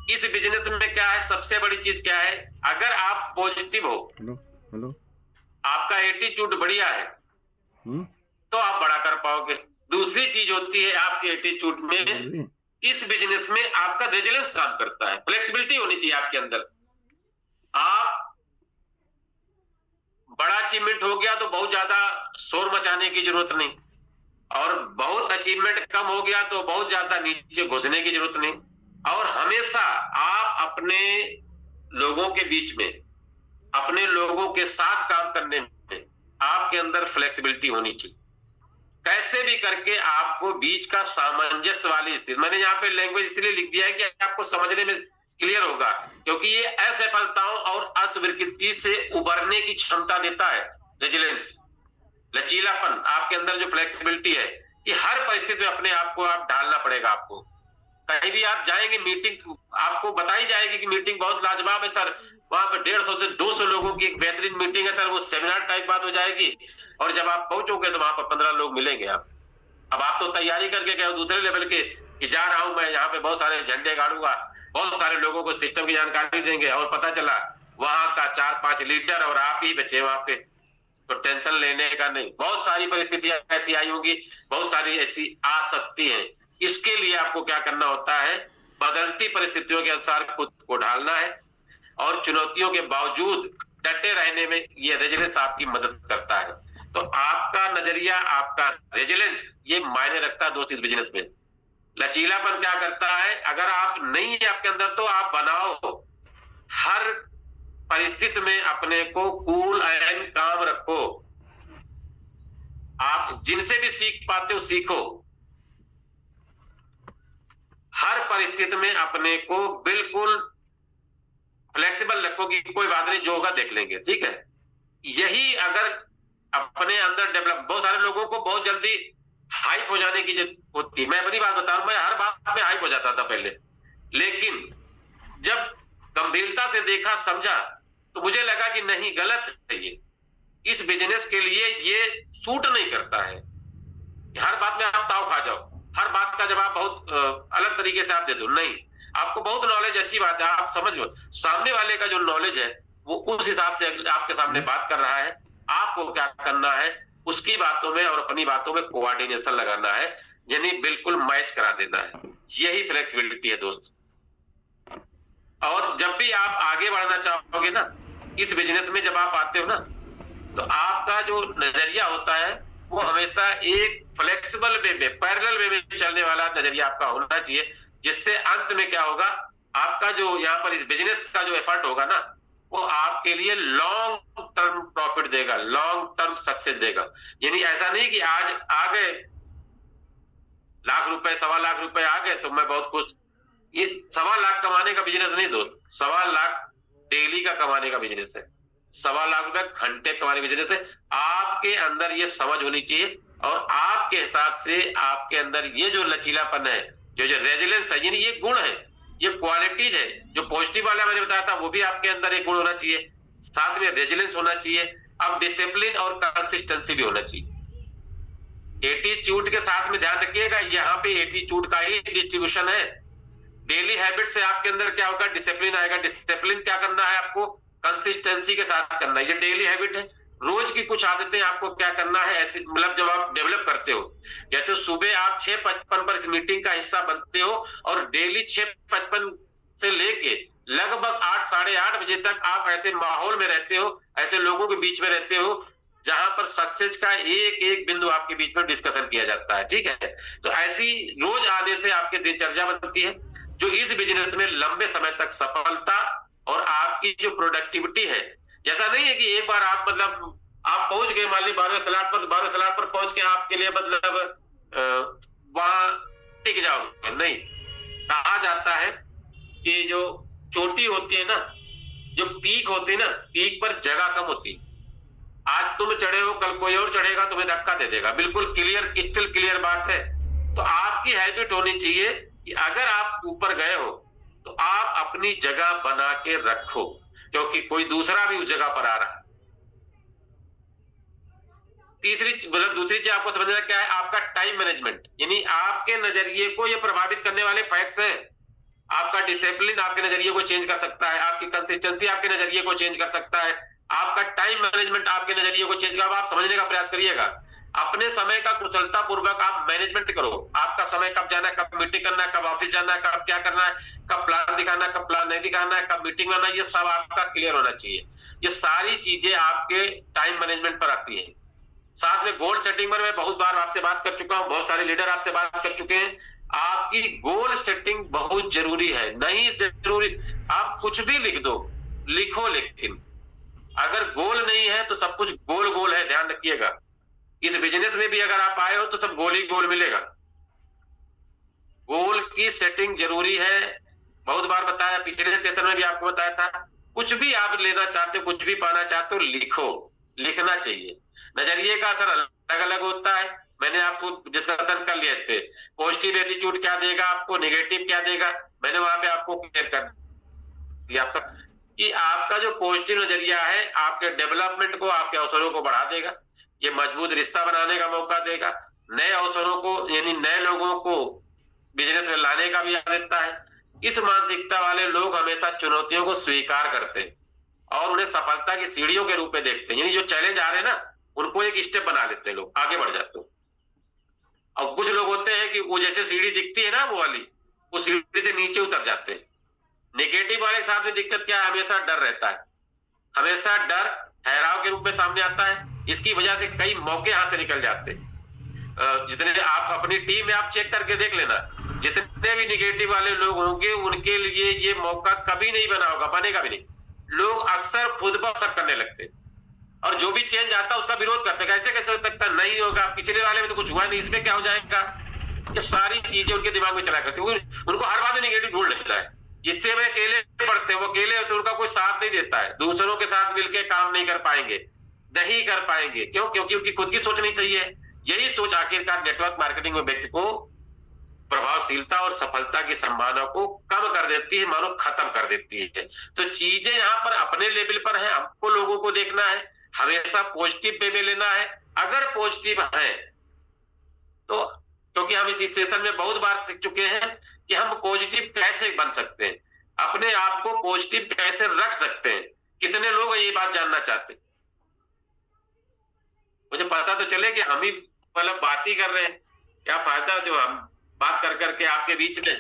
इस बिजनेस में क्या है, सबसे बड़ी चीज क्या है, अगर आप पॉजिटिव हो, हेलो, आपका एटीट्यूड बढ़िया है, तो आप बड़ा कर पाओगे। दूसरी चीज होती है आपके एटीट्यूड में, इस बिजनेस में आपका रेजिलेंस काम करता है, फ्लेक्सिबिलिटी होनी चाहिए आपके अंदर। आप बड़ा अचीवमेंट हो गया तो बहुत ज्यादा शोर मचाने की जरूरत नहीं, और बहुत अचीवमेंट कम हो गया तो बहुत ज्यादा नीचे घुसने की जरूरत नहीं। और हमेशा आप अपने लोगों के बीच में, अपने लोगों के साथ काम करने में आपके अंदर फ्लेक्सिबिलिटी होनी चाहिए। कैसे भी करके आपको बीच का सामंजस्य वाली स्थिति, मैंने यहाँ पे लैंग्वेज इसलिए लिख दिया है कि आपको समझने में क्लियर होगा, क्योंकि ये असफलताओं और अस्वीकृति से उबरने की क्षमता देता है। रेजिलेंस, लचीलापन, आपके अंदर जो फ्लेक्सिबिलिटी है कि हर परिस्थिति में अपने आप को आप ढालना पड़ेगा। आपको कहीं भी आप जाएंगे, मीटिंग आपको बताई जाएगी कि मीटिंग बहुत लाजवाब है सर, वहां पर 150 से 200 लोगों की एक बेहतरीन मीटिंग है सर, वो सेमिनार टाइप बात हो जाएगी, और जब आप पहुंचोगे तो वहां पर 15 लोग मिलेंगे। आप अब आप तो तैयारी करके गए दूसरे लेवल के कि जा रहा हूं मैं, यहाँ पे बहुत सारे झंडे गाड़ूंगा, बहुत सारे लोगों को सिस्टम की जानकारी देंगे, और पता चला वहां का 4-5 लीडर और आप ही बचे वहां पे। तो टेंशन लेने का नहीं, बहुत सारी परिस्थितियां ऐसी आई होंगी, बहुत सारी ऐसी आ सकती हैं। इसके लिए आपको क्या करना होता है, बदलती परिस्थितियों के अनुसार खुद को ढालना है, और चुनौतियों के बावजूद डटे रहने में ये रेजिलेंस आपकी मदद करता है। तो आपका नजरिया, आपका रेजिलेंस, ये मायने रखता है दोस्त इस बिजनेस में। लचीलापन क्या करता है, अगर आप नहीं है आपके अंदर तो आप बनाओ, हर परिस्थिति में अपने को कूल एंड काम रखो, आप जिनसे भी सीख पाते हो सीखो, हर परिस्थिति में अपने को बिल्कुल फ्लेक्सिबल रखो कि कोई बात नहीं, जो होगा देख लेंगे, ठीक है। यही अगर अपने अंदर डेवलप, बहुत सारे लोगों को बहुत जल्दी हाइप हो जाने की जरूरत होती, मैं अपनी बात बता रहा हूं, मैं हर बात में हाइप हो जाता था पहले, लेकिन जब गंभीरता से देखा समझा तो मुझे लगा कि नहीं, गलत है ये, इस बिजनेस के लिए ये सूट नहीं करता है। हर बात में आप ताव खा जाओ, हर बात का जवाब बहुत अलग तरीके से आप दे दो, नहीं, आपको बहुत नॉलेज, अच्छी बात है, आप समझ लो सामने वाले का जो नॉलेज है वो उस हिसाब से आपके सामने बात कर रहा है, आपको क्या करना है, उसकी बातों में और अपनी बातों में कोऑर्डिनेशन लगाना है, यानी बिल्कुल मैच करा देना है। यही फ्लेक्सिबिलिटी है दोस्त। और जब भी आप आगे बढ़ना चाहोगे ना इस बिजनेस में, जब आप आते हो ना, तो आपका जो नजरिया होता है वो हमेशा एक फ्लेक्सिबल वे में, पैरेलल वे में चलने वाला नजरिया आपका होना चाहिए, जिससे अंत में क्या होगा, आपका जो यहाँ पर इस बिजनेस का जो एफर्ट होगा ना, वो आपके लिए लॉन्ग टर्म प्रॉफिट देगा, लॉन्ग टर्म सक्सेस देगा। यानी ऐसा नहीं कि आज आ गए लाख रुपए, 1.25 लाख रुपए आ गए तो मैं बहुत खुश, ये 1.25 लाख कमाने का बिजनेस नहीं दोस्त, 1.25 लाख डेली का कमाने का बिजनेस है, 1.25 लाख रुपए घंटे कमाने का बिजनेस है। आपके अंदर ये समझ होनी चाहिए, और आपके हिसाब से आपके अंदर ये जो लचीलापन है, जो रेजिलेंस है, यानी ये गुण है, ये क्वालिटीज है, जो पॉजिटिव वाला मैंने बताया था वो भी आपके अंदर एक गुण होना चाहिए, साथ में रेजिलेंस होना चाहिए, अब डिसिप्लिन और कंसिस्टेंसी भी होना चाहिए। एटीट्यूड के साथ में ध्यान रखिएगा, यहाँ पे एटीट्यूड का ही डिस्ट्रीब्यूशन है। डेली हैबिट से आपके अंदर क्या होगा, डिसिप्लिन आएगा। डिसिप्लिन क्या करना है आपको, कंसिस्टेंसी के साथ करना है, ये डेली हैबिट है। रोज की कुछ आदतें आपको क्या करना है, ऐसे मतलब जब आप डेवलप करते हो, जैसे सुबह आप 6:55 पर इस मीटिंग का हिस्सा बनते हो, और डेली 6:55 से लेके लगभग 8, साढ़े 8 बजे तक आप ऐसे माहौल में रहते हो, ऐसे लोगों के बीच में रहते हो जहां पर सक्सेस का एक एक बिंदु आपके बीच में डिस्कशन किया जाता है, ठीक है। तो ऐसी रोज आने से आपकी दिनचर्या बनती है, जो इस बिजनेस में लंबे समय तक सफलता और आपकी जो प्रोडक्टिविटी है, जैसा नहीं है कि एक बार आप मतलब आप पहुंच गए, मान ली 12वें स्लॉट पर, 12वें स्लॉट पर पहुंच के आपके लिए मतलब वहां टिक जाओगे, नहीं। कहा जाता है कि जो चोटी होती है ना, जो पीक होती है ना, पीक पर जगह कम होती है। आज तुम चढ़े हो, कल कोई और चढ़ेगा, तुम्हें धक्का दे देगा, बिल्कुल क्लियर, क्रिस्टल क्लियर बात है। तो आपकी हैबिट होनी चाहिए कि अगर आप ऊपर गए हो तो आप अपनी जगह बना के रखो, क्योंकि कोई दूसरा भी उस जगह पर आ रहा है। दूसरी चीज आपको समझना क्या है, आपका टाइम मैनेजमेंट, यानी आपके नजरिए को ये प्रभावित करने वाले फैक्ट्स हैं। आपका डिसिप्लिन आपके नजरिए को चेंज कर सकता है, आपकी कंसिस्टेंसी आपके नजरिए को चेंज कर सकता है, आपका टाइम मैनेजमेंट आपके नजरिए को चेंज कर, आप समझने का प्रयास करिएगा। अपने समय का कुशलता पूर्वक आप मैनेजमेंट करो। आपका समय कब जाना है, कब मीटिंग करना है, कब ऑफिस जाना है, कब क्या करना है, कब प्लान दिखाना है, कब प्लान नहीं दिखाना है, कब मीटिंग आना है, ये सब आपका क्लियर होना चाहिए। ये सारी चीजें आपके टाइम मैनेजमेंट पर आती है। साथ में गोल सेटिंग पर मैं बहुत बार आपसे बात कर चुका हूं, बहुत सारे लीडर आपसे बात कर चुके हैं। आपकी गोल सेटिंग बहुत जरूरी है। नहीं जरूरी आप कुछ भी लिख दो, लिखो, लेकिन अगर गोल नहीं है तो सब कुछ गोल गोल है, ध्यान रखिएगा। इस बिजनेस में भी अगर आप आए हो तो सब गोल ही गोल मिलेगा। गोल की सेटिंग जरूरी है। बहुत बार बताया, पिछले सेशन में भी आपको बताया था, कुछ भी आप लेना चाहते हो, कुछ भी पाना चाहते हो, लिखो, लिखना चाहिए। नजरिए का असर अलग अलग होता है, मैंने आपको डिस्कशन कर लिया इस पे। पॉजिटिव एटीट्यूड क्या देगा आपको, नेगेटिव क्या देगा, मैंने वहां पे आपको क्लियर कर दिया सब कि आपका जो पॉजिटिव नजरिया है आपके डेवलपमेंट को, आपके अवसरों को बढ़ा देगा। ये मजबूत रिश्ता बनाने का मौका देगा, नए अवसरों को यानी नए लोगों को बिजनेस में लाने का भी देता है। इस मानसिकता वाले लोग हमेशा चुनौतियों को स्वीकार करते हैं और उन्हें सफलता की सीढ़ियों के रूप में देखते हैं। यानी जो चैलेंज आ रहे हैं ना, उनको एक स्टेप बना लेते हैं, लोग आगे बढ़ जाते हैं। और कुछ लोग होते हैं कि वो जैसे सीढ़ी दिखती है ना वो वाली, वो सीढ़ी से नीचे उतर जाते हैं। नेगेटिव वाले के साथ में दिक्कत क्या है, हमेशा डर रहता है, हमेशा डर ठहराव के रूप में सामने आता है। इसकी वजह से कई मौके हाथ से निकल जाते हैं। जितने आप अपनी टीम में आप चेक करके देख लेना, जितने भी निगेटिव वाले लोग होंगे उनके लिए ये मौका कभी नहीं बना होगा, बनेगा भी नहीं। लोग अक्सर खुद पर शक करने लगते हैं और जो भी चेंज आता है उसका विरोध करते हैं। कैसे हो सकता नहीं होगा, पिछले वाले में तो कुछ हुआ नहीं, इसमें क्या हो जाएगा। ये सारी चीजें उनके दिमाग में चला करती है। उनको हर बात में निगेटिव ढूंढ लेता है। जिससे वे अकेले पढ़ते हैं, वो अकेले होते, उनका कोई साथ नहीं देता है, दूसरों के साथ मिलकर काम नहीं कर पाएंगे, नहीं कर पाएंगे। क्यों? क्योंकि उनकी खुद की सोच नहीं सही है। यही सोच आखिरकार नेटवर्क मार्केटिंग में व्यक्ति को प्रभावशीलता और सफलता की संभावना को कम कर देती है, मानो खत्म कर देती है। तो चीजें यहाँ पर अपने लेवल पर है, हमको लोगों को देखना है, हमेशा पॉजिटिव वे में लेना है। अगर पॉजिटिव है तो, क्योंकि हम इस सेशन में बहुत बार सीख चुके हैं कि हम पॉजिटिव कैसे बन सकते हैं, अपने आप को पॉजिटिव कैसे रख सकते हैं। कितने लोग ये बात जानना चाहते हैं? मुझे पता तो चले कि हम ही मतलब बात ही कर रहे हैं, क्या फायदा जो हम बात कर करके आपके बीच में,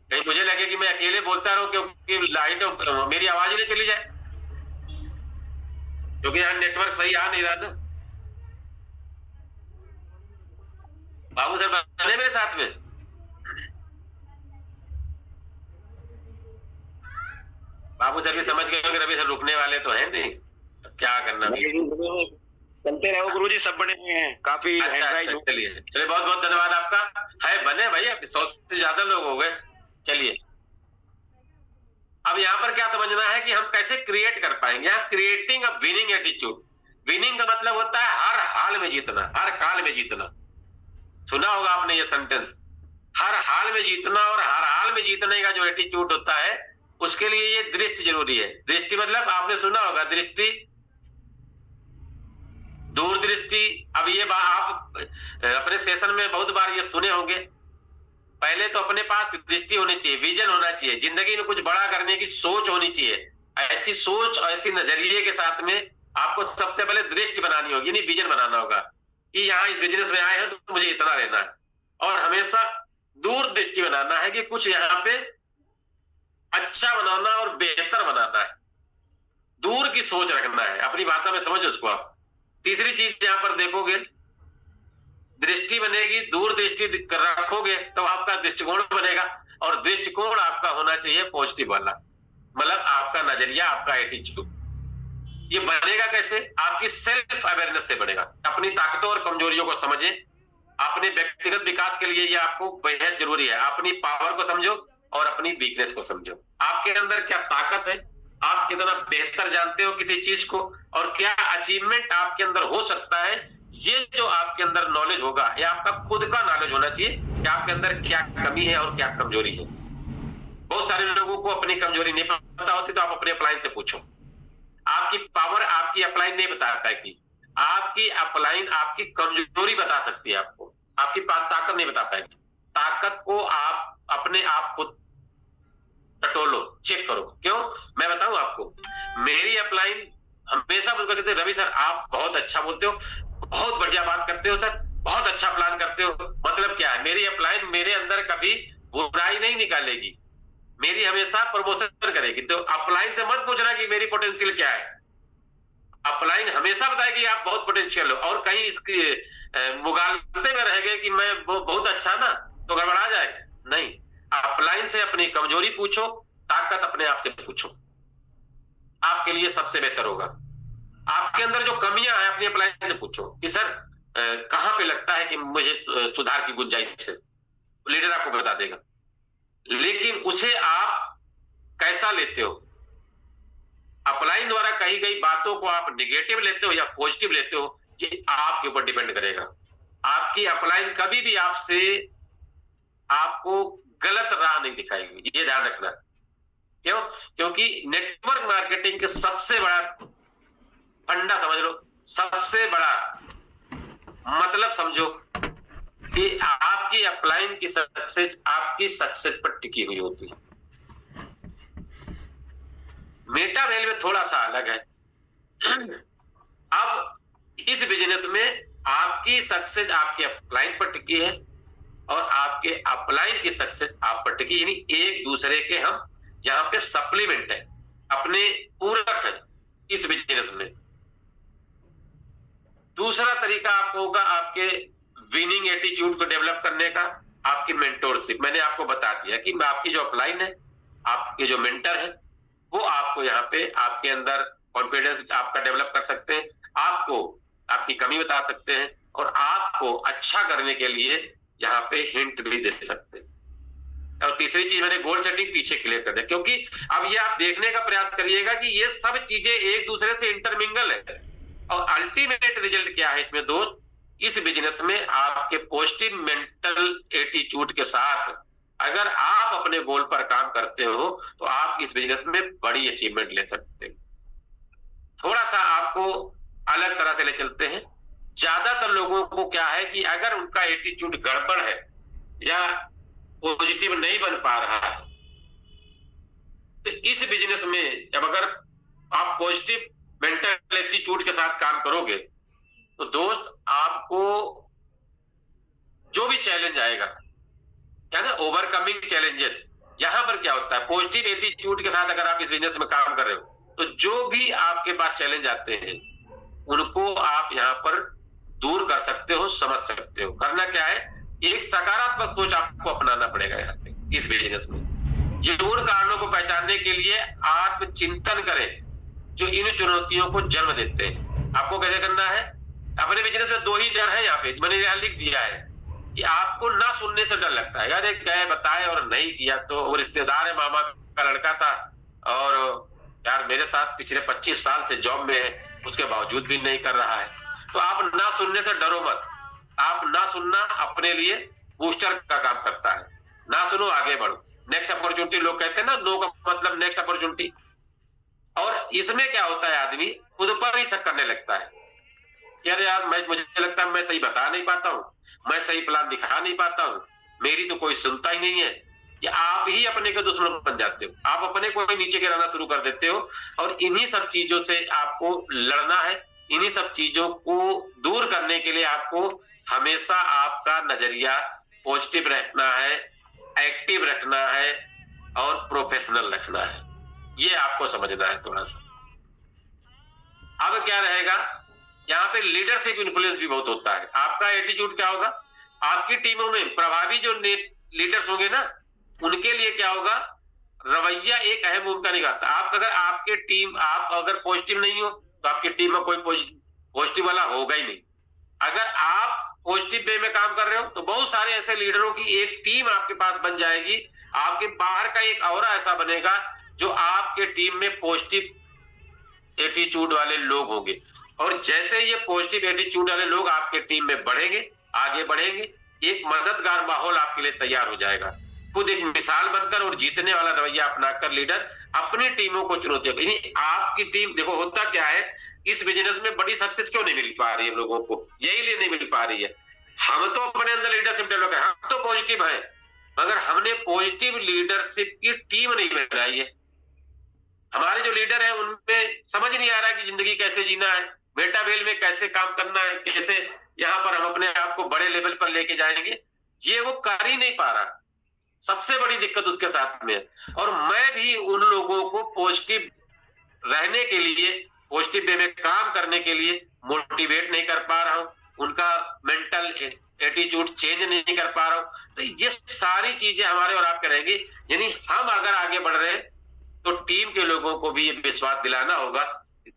कहीं मुझे लगे कि मैं अकेले बोलता रहूं क्योंकि लाइट मेरी आवाज ही नहीं चली जाए, क्योंकि यहाँ नेटवर्क सही आ नहीं रहा ना। बाबू सर बने मेरे साथ में? बाबू सर भी समझ गए कि रवि सर रुकने वाले तो हैं नहीं, क्या करना। चलते रहो गुरुजी, सब बने हुए हैं काफी। अच्छा, चलिए चलिए, बहुत बहुत धन्यवाद आपका। है बने भैया, 100 से ज्यादा लोग हो गए। चलिए अब यहाँ पर क्या समझना है कि हम कैसे क्रिएट कर पाएंगे। यहाँ creating a winning attitude. Winning का मतलब होता है हर हाल में जीतना, हर काल में जीतना। सुना होगा आपने ये सेंटेंस, हर हाल में जीतना। और हर हाल में जीतने का जो एटीट्यूड होता है उसके लिए ये दृष्टि जरूरी है। दृष्टि मतलब आपने सुना होगा, दृष्टि, दूरदृष्टि। अब ये बात आप अपने सेशन में बहुत बार ये सुने होंगे। पहले तो अपने पास दृष्टि होनी चाहिए, विजन होना चाहिए, जिंदगी में कुछ बड़ा करने की सोच होनी चाहिए। ऐसी सोच, ऐसी नजरिए के साथ में आपको सबसे पहले दृष्टि बनानी होगी, यानी विजन बनाना होगा कि यहाँ इस बिजनेस में आए हैं तो मुझे इतना लेना है। और हमेशा दूरदृष्टि बनाना है कि कुछ यहाँ पे अच्छा बनाना और बेहतर बनाना है। दूर की सोच रखना है, अपनी भाषा में समझो उसको आप। तीसरी चीज यहाँ पर देखोगे, दृष्टि बनेगी, दूर दृष्टि रखोगे तो आपका दृष्टिकोण बनेगा। और दृष्टिकोण आपका होना चाहिए पॉजिटिव वाला, मतलब आपका नजरिया, आपका एटीट्यूड। ये बनेगा कैसे? आपकी सेल्फ अवेयरनेस से बनेगा। अपनी ताकतों और कमजोरियों को समझे। अपने व्यक्तिगत विकास के लिए ये आपको बेहद जरूरी है। अपनी पावर को समझो और अपनी वीकनेस को समझो। आपके अंदर क्या ताकत है, आप कितना बेहतर जानते हो किसी चीज को, और क्या अचीवमेंट आपके अंदर हो सकता है। ये जो आपके अंदर नॉलेज होगा, ये आपका खुद का नॉलेज होना चाहिए कि आपके अंदर क्या कमी है और क्या कमजोरी है। बहुत सारे लोगों को अपनी कमजोरी नहीं पता होती, तो आप अपने अपलाइन से पूछो। आपकी पावर आपकी अपलाइन नहीं बता पाएगी, आपकी अपलाइन आपकी कमजोरी बता सकती है आपको, आपकी ताकत नहीं बता पाएगी। ताकत को आप अपने आप खुद टटोलो, चेक करो। क्यों? मैं बताऊं आपको, मेरी अपलाइन हमेशा मुझको कहते रवि सर आप बहुत अच्छा बोलते हो, बहुत बढ़िया बात करते हो सर, बहुत अच्छा प्लान करते हो। मतलब क्या है, मेरी अपलाइन मेरे अंदर कभी बुराई नहीं निकालेगी, मेरी हमेशा प्रमोशन करेगी। तो अपलाइन से मत पूछना कि मेरी पोटेंशियल क्या है, अपलाइन हमेशा बताएगी आप बहुत पोटेंशियल हो, और कहीं इसकी मुगालते में रह गए कि मैं बहुत अच्छा ना, तो गड़बड़ा जाएगा। नहीं, अपलाइन से अपनी कमजोरी पूछो, ताकत अपने आप से पूछो, आपके लिए सबसे बेहतर होगा। आपके अंदर जो कमियां हैं अपनी अपलाइन से पूछो कि सर कहां पे लगता है कि मुझे सुधार की गुंजाइश है, लीडर आपको बता देगा। लेकिन उसे आप कैसा लेते हो, अपलाइन द्वारा कही गई बातों को आप निगेटिव लेते हो या पॉजिटिव लेते हो, ये आपके ऊपर डिपेंड करेगा। आपकी अपलाइन कभी भी आपसे आपको गलत राह नहीं दिखाएगी, ये ध्यान रखना। क्यों? क्योंकि नेटवर्क मार्केटिंग के सबसे बड़ा फंडा समझ लो, सबसे बड़ा मतलब समझो कि आपकी अपलाइन की सक्सेस आपकी सक्सेस पर टिकी हुई होती है। मेटा वेल में थोड़ा सा अलग है। अब इस बिजनेस में आपकी सक्सेस आपके अपलाइन पर टिकी है और आपके अपलाइन की सक्सेस आप पर टिकी, यानी एक दूसरे के हम यहाँ पे सप्लीमेंट है, अपने पूरक है इस बिजनेस में। दूसरा तरीका आपको होगा आपके विनिंग एटीट्यूड को डेवलप करने का, आपकी मेंटोरशिप। मैंने आपको बता दिया कि आपकी जो अपलाइन है, आपके जो मेंटर है, वो आपको यहाँ पे आपके अंदर कॉन्फिडेंस आपका डेवलप कर सकते हैं, आपको आपकी कमी बता सकते हैं और आपको अच्छा करने के लिए यहाँ पे हिंट भी दे सकते हैं। और तीसरी चीज मैंने गोल सेटिंग पीछे क्लियर कर दिया, क्योंकि अब ये आप देखने का प्रयास करिएगा कि ये सब चीजें एक दूसरे से इंटरमिंगल है। और अल्टीमेट रिजल्ट क्या है इसमें दोस्त, इस बिजनेस में आपके पॉजिटिव मेंटल एटीट्यूड के साथ अगर आप अपने गोल पर काम करते हो तो आप इस बिजनेस में बड़ी अचीवमेंट ले सकते हैं। थोड़ा सा आपको अलग तरह से ले चलते हैं। ज्यादातर लोगों को क्या है कि अगर उनका एटीट्यूड गड़बड़ है या पॉजिटिव नहीं बन पा रहा है, तो इस बिजनेस में जब अगर आप पॉजिटिव मेंटल एटीट्यूड के साथ काम करोगे तो दोस्त आपको जो भी चैलेंज आएगा, क्या ना, ओवरकमिंग चैलेंजेस, यहां पर क्या होता है, पॉजिटिव एटीट्यूड के साथ अगर आप इस बिजनेस में काम कर रहे हो तो जो भी आपके पास चैलेंज आते हैं उनको आप यहाँ पर दूर कर सकते हो, समझ सकते हो। करना क्या है, एक सकारात्मक सोच आपको अपनाना पड़ेगा यहाँ पे इस बिजनेस में। जरूर कारणों को पहचानने के लिए आत्मचिंतन करें जो इन चुनौतियों को जन्म देते हैं। आपको कैसे करना है, अपने बिजनेस में दो ही डर है यहाँ पे, मैंने यहाँ लिख दिया है कि आपको ना सुनने से डर लगता है, यार एक गए बताए और नहीं किया, तो वो रिश्तेदार है, मामा का लड़का था और यार मेरे साथ पिछले 25 साल से जॉब में है, उसके बावजूद भी नहीं कर रहा है। तो आप ना सुनने से डरो मत, आप ना सुनना अपने लिए बूस्टर का काम करता है। ना सुनो, आगे बढ़ो, नेक्स्ट अपॉर्चुनिटी, लोग कहते हैं ना, नो का मतलब नेक्स्ट अपॉर्चुनिटी। और इसमें क्या होता है, आदमी खुद पर ही शक करने लगता है, यार मुझे लगता है मैं सही बता नहीं पाता हूँ, मैं सही प्लान दिखा नहीं पाता हूँ, मेरी तो कोई सुनता ही नहीं है। कि आप ही अपने के दुश्मन बन जाते हो, आप अपने को ही नीचे गिराना शुरू कर देते हो। और इन्हीं सब चीजों से आपको लड़ना है, इन्हीं सब चीजों को दूर करने के लिए आपको हमेशा आपका नजरिया पॉजिटिव रखना है, एक्टिव रखना है और प्रोफेशनल रखना है। ये आपको समझना है थोड़ा सा। अब क्या रहेगा, यहाँ पे लीडरशिप इन्फ्लुएंस भी बहुत होता है। आपका एटीट्यूड क्या होगा, आपकी टीमों में प्रभावी जो लीडर्स होंगे ना, उनके लिए क्या होगा, रवैया एक अहम भूमिका निभाता है। आप अगर आपके टीम आप अगर पॉजिटिव नहीं हो तो आपकी टीम में कोई पॉजिटिव वाला होगा ही नहीं। अगर आप पॉजिटिव वे में काम कर रहे हो तो बहुत सारे ऐसे लीडरों की एक टीम आपके पास बन जाएगी। आपके बाहर का एक ऑरा ऐसा बनेगा जो आपके टीम में पॉजिटिव एटीट्यूड वाले लोग होंगे। और जैसे ये पॉजिटिव एटीट्यूड वाले लोग आपके टीम में बढ़ेंगे, आगे बढ़ेंगे, एक मददगार माहौल आपके लिए तैयार हो जाएगा। खुद एक मिसाल बनकर और जीतने वाला रवैया अपनाकर लीडर अपनी टीमों को चुनौती, यानी आपकी टीम, देखो होता क्या है, इस बिजनेस में बड़ी सक्सेस क्यों नहीं मिल पा रही है लोगों को, यही लिए नहीं मिल पा रही है। हम तो अपने अंदर लीडरशिप डेवलप कर, हम तो पॉजिटिव है, मगर हमने पॉजिटिव लीडरशिप की टीम नहीं बनाई है। हमारे जो लीडर है उनमें समझ नहीं आ रहा कि जिंदगी कैसे जीना है, मेटावेल में कैसे काम करना है, कैसे यहाँ पर हम अपने आप को बड़े लेवल पर लेके जाएंगे, ये वो कर ही नहीं पा रहा। सबसे बड़ी दिक्कत उसके साथ में है। और मैं भी उन लोगों को पॉजिटिव रहने के लिए, पॉजिटिव वे में काम करने के लिए मोटिवेट नहीं कर पा रहा हूं, उनका मेंटल एटीट्यूड चेंज नहीं कर पा रहा हूं। तो ये सारी चीजें हमारे और आपके रहेंगी। यानी हम अगर आगे बढ़ रहे हैं तो टीम के लोगों को भी ये विश्वास दिलाना होगा,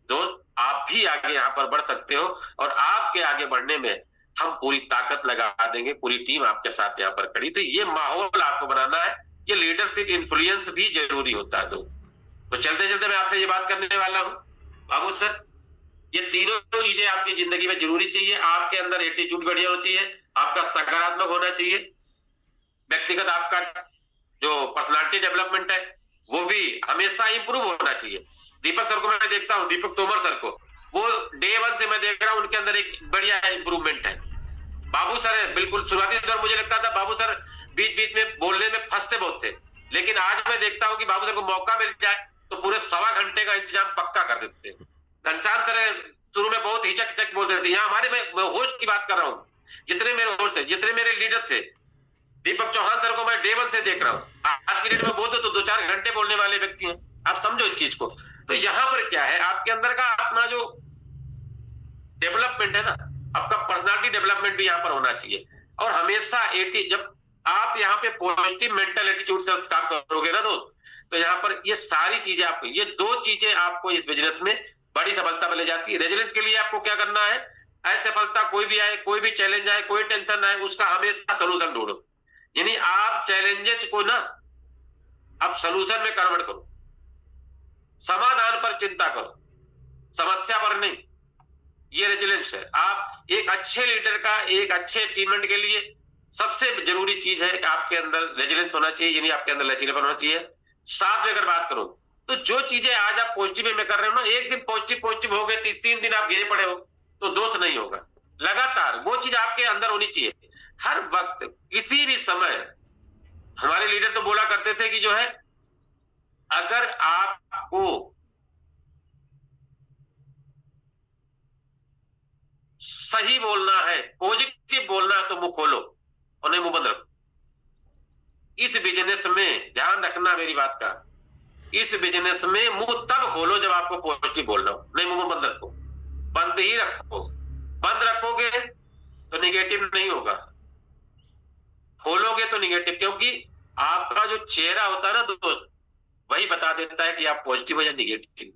दोस्त आप भी आगे यहाँ पर बढ़ सकते हो, और आपके आगे बढ़ने में हम पूरी ताकत लगा देंगे, पूरी टीम आपके साथ यहाँ पर खड़ी। तो ये माहौल आपको बनाना है, ये लीडरशिप इन्फ्लुएंस भी जरूरी होता है। तो चलते चलते मैं आपसे ये बात करने वाला हूँ बाबू सर, ये तीनों चीजें आपकी जिंदगी में जरूरी चाहिए। आपके अंदर एटीट्यूड बढ़िया होना चाहिए, आपका सकारात्मक होना चाहिए, व्यक्तिगत आपका जो पर्सनालिटी डेवलपमेंट है वो भी हमेशा इंप्रूव होना चाहिए। दीपक सर को मैं देखता हूँ, दीपक तोमर सर को, वो डे 1 से मैं देख रहा हूँ उनके अंदर एक बढ़िया इंप्रूवमेंट है। बाबू सर है, बिल्कुल शुरुआती दौर मुझे लगता था बाबू सर बीच बीच में बोलने में फंसते बहुत थे, लेकिन आज मैं देखता हूँ कि बाबू सर को मौका मिल जाए तो पूरे 1.25 घंटे का इंतजाम पक्का कर देते हैं। घनश्याम सर शुरू में बहुत हिचक हिचक बोलते थे, यहाँ हमारे मैं होस्ट की बात कर रहा हूँ, जितने मेरे होस्ट थे, जितने मेरे लीडर थे, दीपक चौहान सर को मैं डे 1 से देख रहा हूँ, आज की डेट में बोलते तो 2-4 घंटे बोलने वाले व्यक्ति हैं। आप समझो इस चीज को। तो यहाँ पर क्या है, आपके अंदर का अपना जो डेवलपमेंट है ना, आपका पर्सनालिटी डेवलपमेंट भी यहाँ पर होना चाहिए। और हमेशा जब आप यहाँ पे पॉजिटिव मेंटल एटीट्यूड से काम करोगे ना दोस्त, तो यहाँ पर ये सारी चीजें आपको, ये 2 चीजें आपको इस बिजनेस में बड़ी सफलता मिल जाती है। रेजिलेंस के लिए आपको क्या करना है, असफलता कोई भी आए, कोई भी चैलेंज आए, कोई टेंशन आए, उसका हमेशा सोल्यूशन ढूंढो। यानी आप चैलेंजेस को ना आप सोल्यूशन में कन्वर्ट करो, समाधान पर चिंता करो, समस्या पर नहीं। ये रेजिलेंस है। आप एक अच्छे लीडर का एक अच्छे अचीवमेंट के लिए सबसे जरूरी चीज है कि आपके अंदर रेजिलेंस होना चाहिए, यानी आपके अंदर लचीलापन होना चाहिए। साथ में अगर बात करो तो जो चीजें आज आप पॉजिटिव में कर रहे हो ना, एक दिन पॉजिटिव हो गए, 3 दिन आप गिरे पड़े हो तो दोष नहीं होगा। लगातार वो चीज आपके अंदर होनी चाहिए हर वक्त, किसी भी समय। हमारे लीडर तो बोला करते थे कि जो है, अगर आपको सही बोलना है, पॉजिटिव बोलना है, तो मुंह खोलो और नहीं मुंह बंद रखो। इस बिजनेस में ध्यान रखना मेरी बात का, इस बिजनेस में मुंह तब खोलो जब आपको पॉजिटिव बोलना हो, नहीं मुंह बंद रखो, बंद ही रखो। बंद रखोगे तो निगेटिव नहीं होगा, खोलोगे तो निगेटिव, क्योंकि आपका जो चेहरा होता है ना दोस्त, वही बता देता है कि आप पॉजिटिव हो या निगेटिव।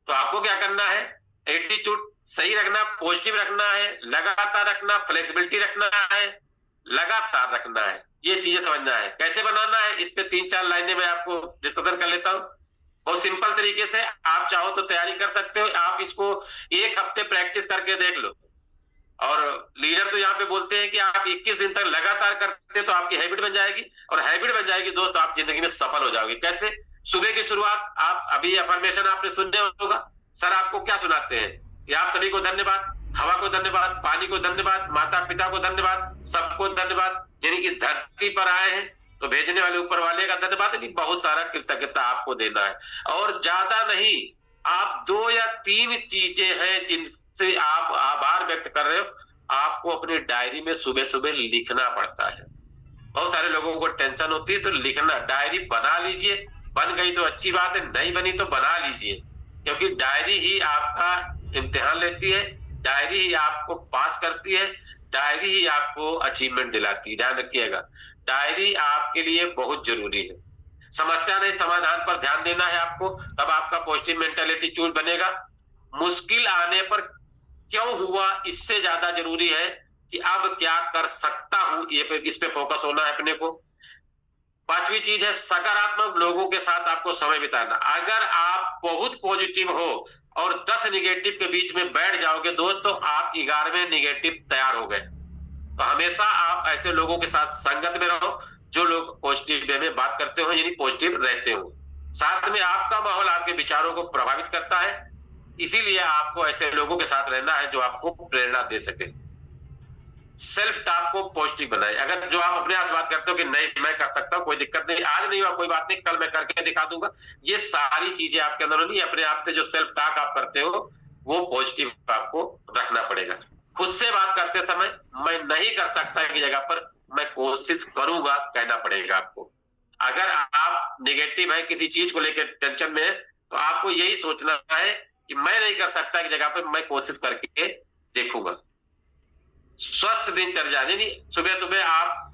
तो आपको क्या करना है, एटीट्यूड सही रखना, पॉजिटिव रखना है, लगातार रखना, फ्लेक्सिबिलिटी रखना है, लगातार रखना है। ये चीजें समझना है। कैसे बनाना है, इस पे 3-4 लाइनें मैं आपको डिस्कशन कर लेता हूँ। बहुत सिंपल तरीके से, आप चाहो तो तैयारी कर सकते हो। आप इसको 1 हफ्ते प्रैक्टिस करके देख लो। और लीडर तो यहाँ पे बोलते हैं कि आप 21 दिन तक लगातार करते तो आपकी हैबिट बन जाएगी, और हैबिट बन जाएगी दोस्त, आप जिंदगी में सफल हो जाओगे। कैसे? सुबह की शुरुआत, आप अभी अफर्मेशन आपने सुनने होगा, सर आपको क्या सुनाते हैं कि आप सभी को धन्यवाद, हवा को धन्यवाद, पानी को धन्यवाद, माता पिता को धन्यवाद, सबको धन्यवाद। यानी इस धरती पर आए हैं तो भेजने वाले ऊपर वाले का धन्यवाद, नहीं बहुत सारा कृतज्ञता आपको देना है। और ज्यादा नहीं, आप 2 या 3 चीजें हैं जिनसे आप आभार व्यक्त कर रहे हो, आपको अपनी डायरी में सुबह सुबह लिखना पड़ता है। बहुत सारे लोगों को टेंशन होती है, तो लिखना, डायरी बना लीजिए। बन गई तो अच्छी बात है, नहीं बनी तो बना लीजिए, क्योंकि डायरी ही आपका इम्तिहान लेती है, डायरी ही आपको पास करती है, डायरी ही आपको अचीवमेंट दिलाती है। ध्यान रखिएगा, डायरी आपके लिए बहुत जरूरी है। समस्या नहीं, समाधान पर ध्यान देना है आपको, तब आपका पॉजिटिव मेंटल एटीट्यूड बनेगा। मुश्किल आने पर क्यों हुआ, इससे ज्यादा जरूरी है कि अब क्या कर सकता हूं, इस पे फोकस होना है अपने को। 5वीं चीज है, सकारात्मक लोगों के साथ आपको समय बिताना। अगर आप बहुत पॉजिटिव हो और 10 निगेटिव के बीच में बैठ जाओगे दोस्त, तो आप 11वें निगेटिव तैयार हो गए। तो हमेशा आप ऐसे लोगों के साथ संगत में रहो, जो लोग पॉजिटिव वे में बात करते हो, यानी पॉजिटिव रहते हो। साथ में आपका माहौल आपके विचारों को प्रभावित करता है, इसीलिए आपको ऐसे लोगों के साथ रहना है जो आपको प्रेरणा दे सके। सेल्फ टॉक को पॉजिटिव बनाए। अगर जो आप अपने आप से बात करते हो कि नहीं मैं कर सकता हूँ, कोई दिक्कत नहीं, आज नहीं हुआ कोई बात नहीं, कल मैं करके दिखा दूंगा, ये सारी चीजें आपके अंदर होनी। अपने आप से जो सेल्फ टॉक आप करते हो वो पॉजिटिव आपको रखना पड़ेगा। खुद से बात करते समय मैं नहीं कर सकता की जगह पर मैं कोशिश करूंगा कहना पड़ेगा आपको। अगर आप नेगेटिव है किसी चीज को लेकर टेंशन में है, तो आपको यही सोचना है कि मैं नहीं कर सकता की जगह पर मैं कोशिश करके देखूंगा। स्वस्थ दिनचर्या, यानी सुबह सुबह आप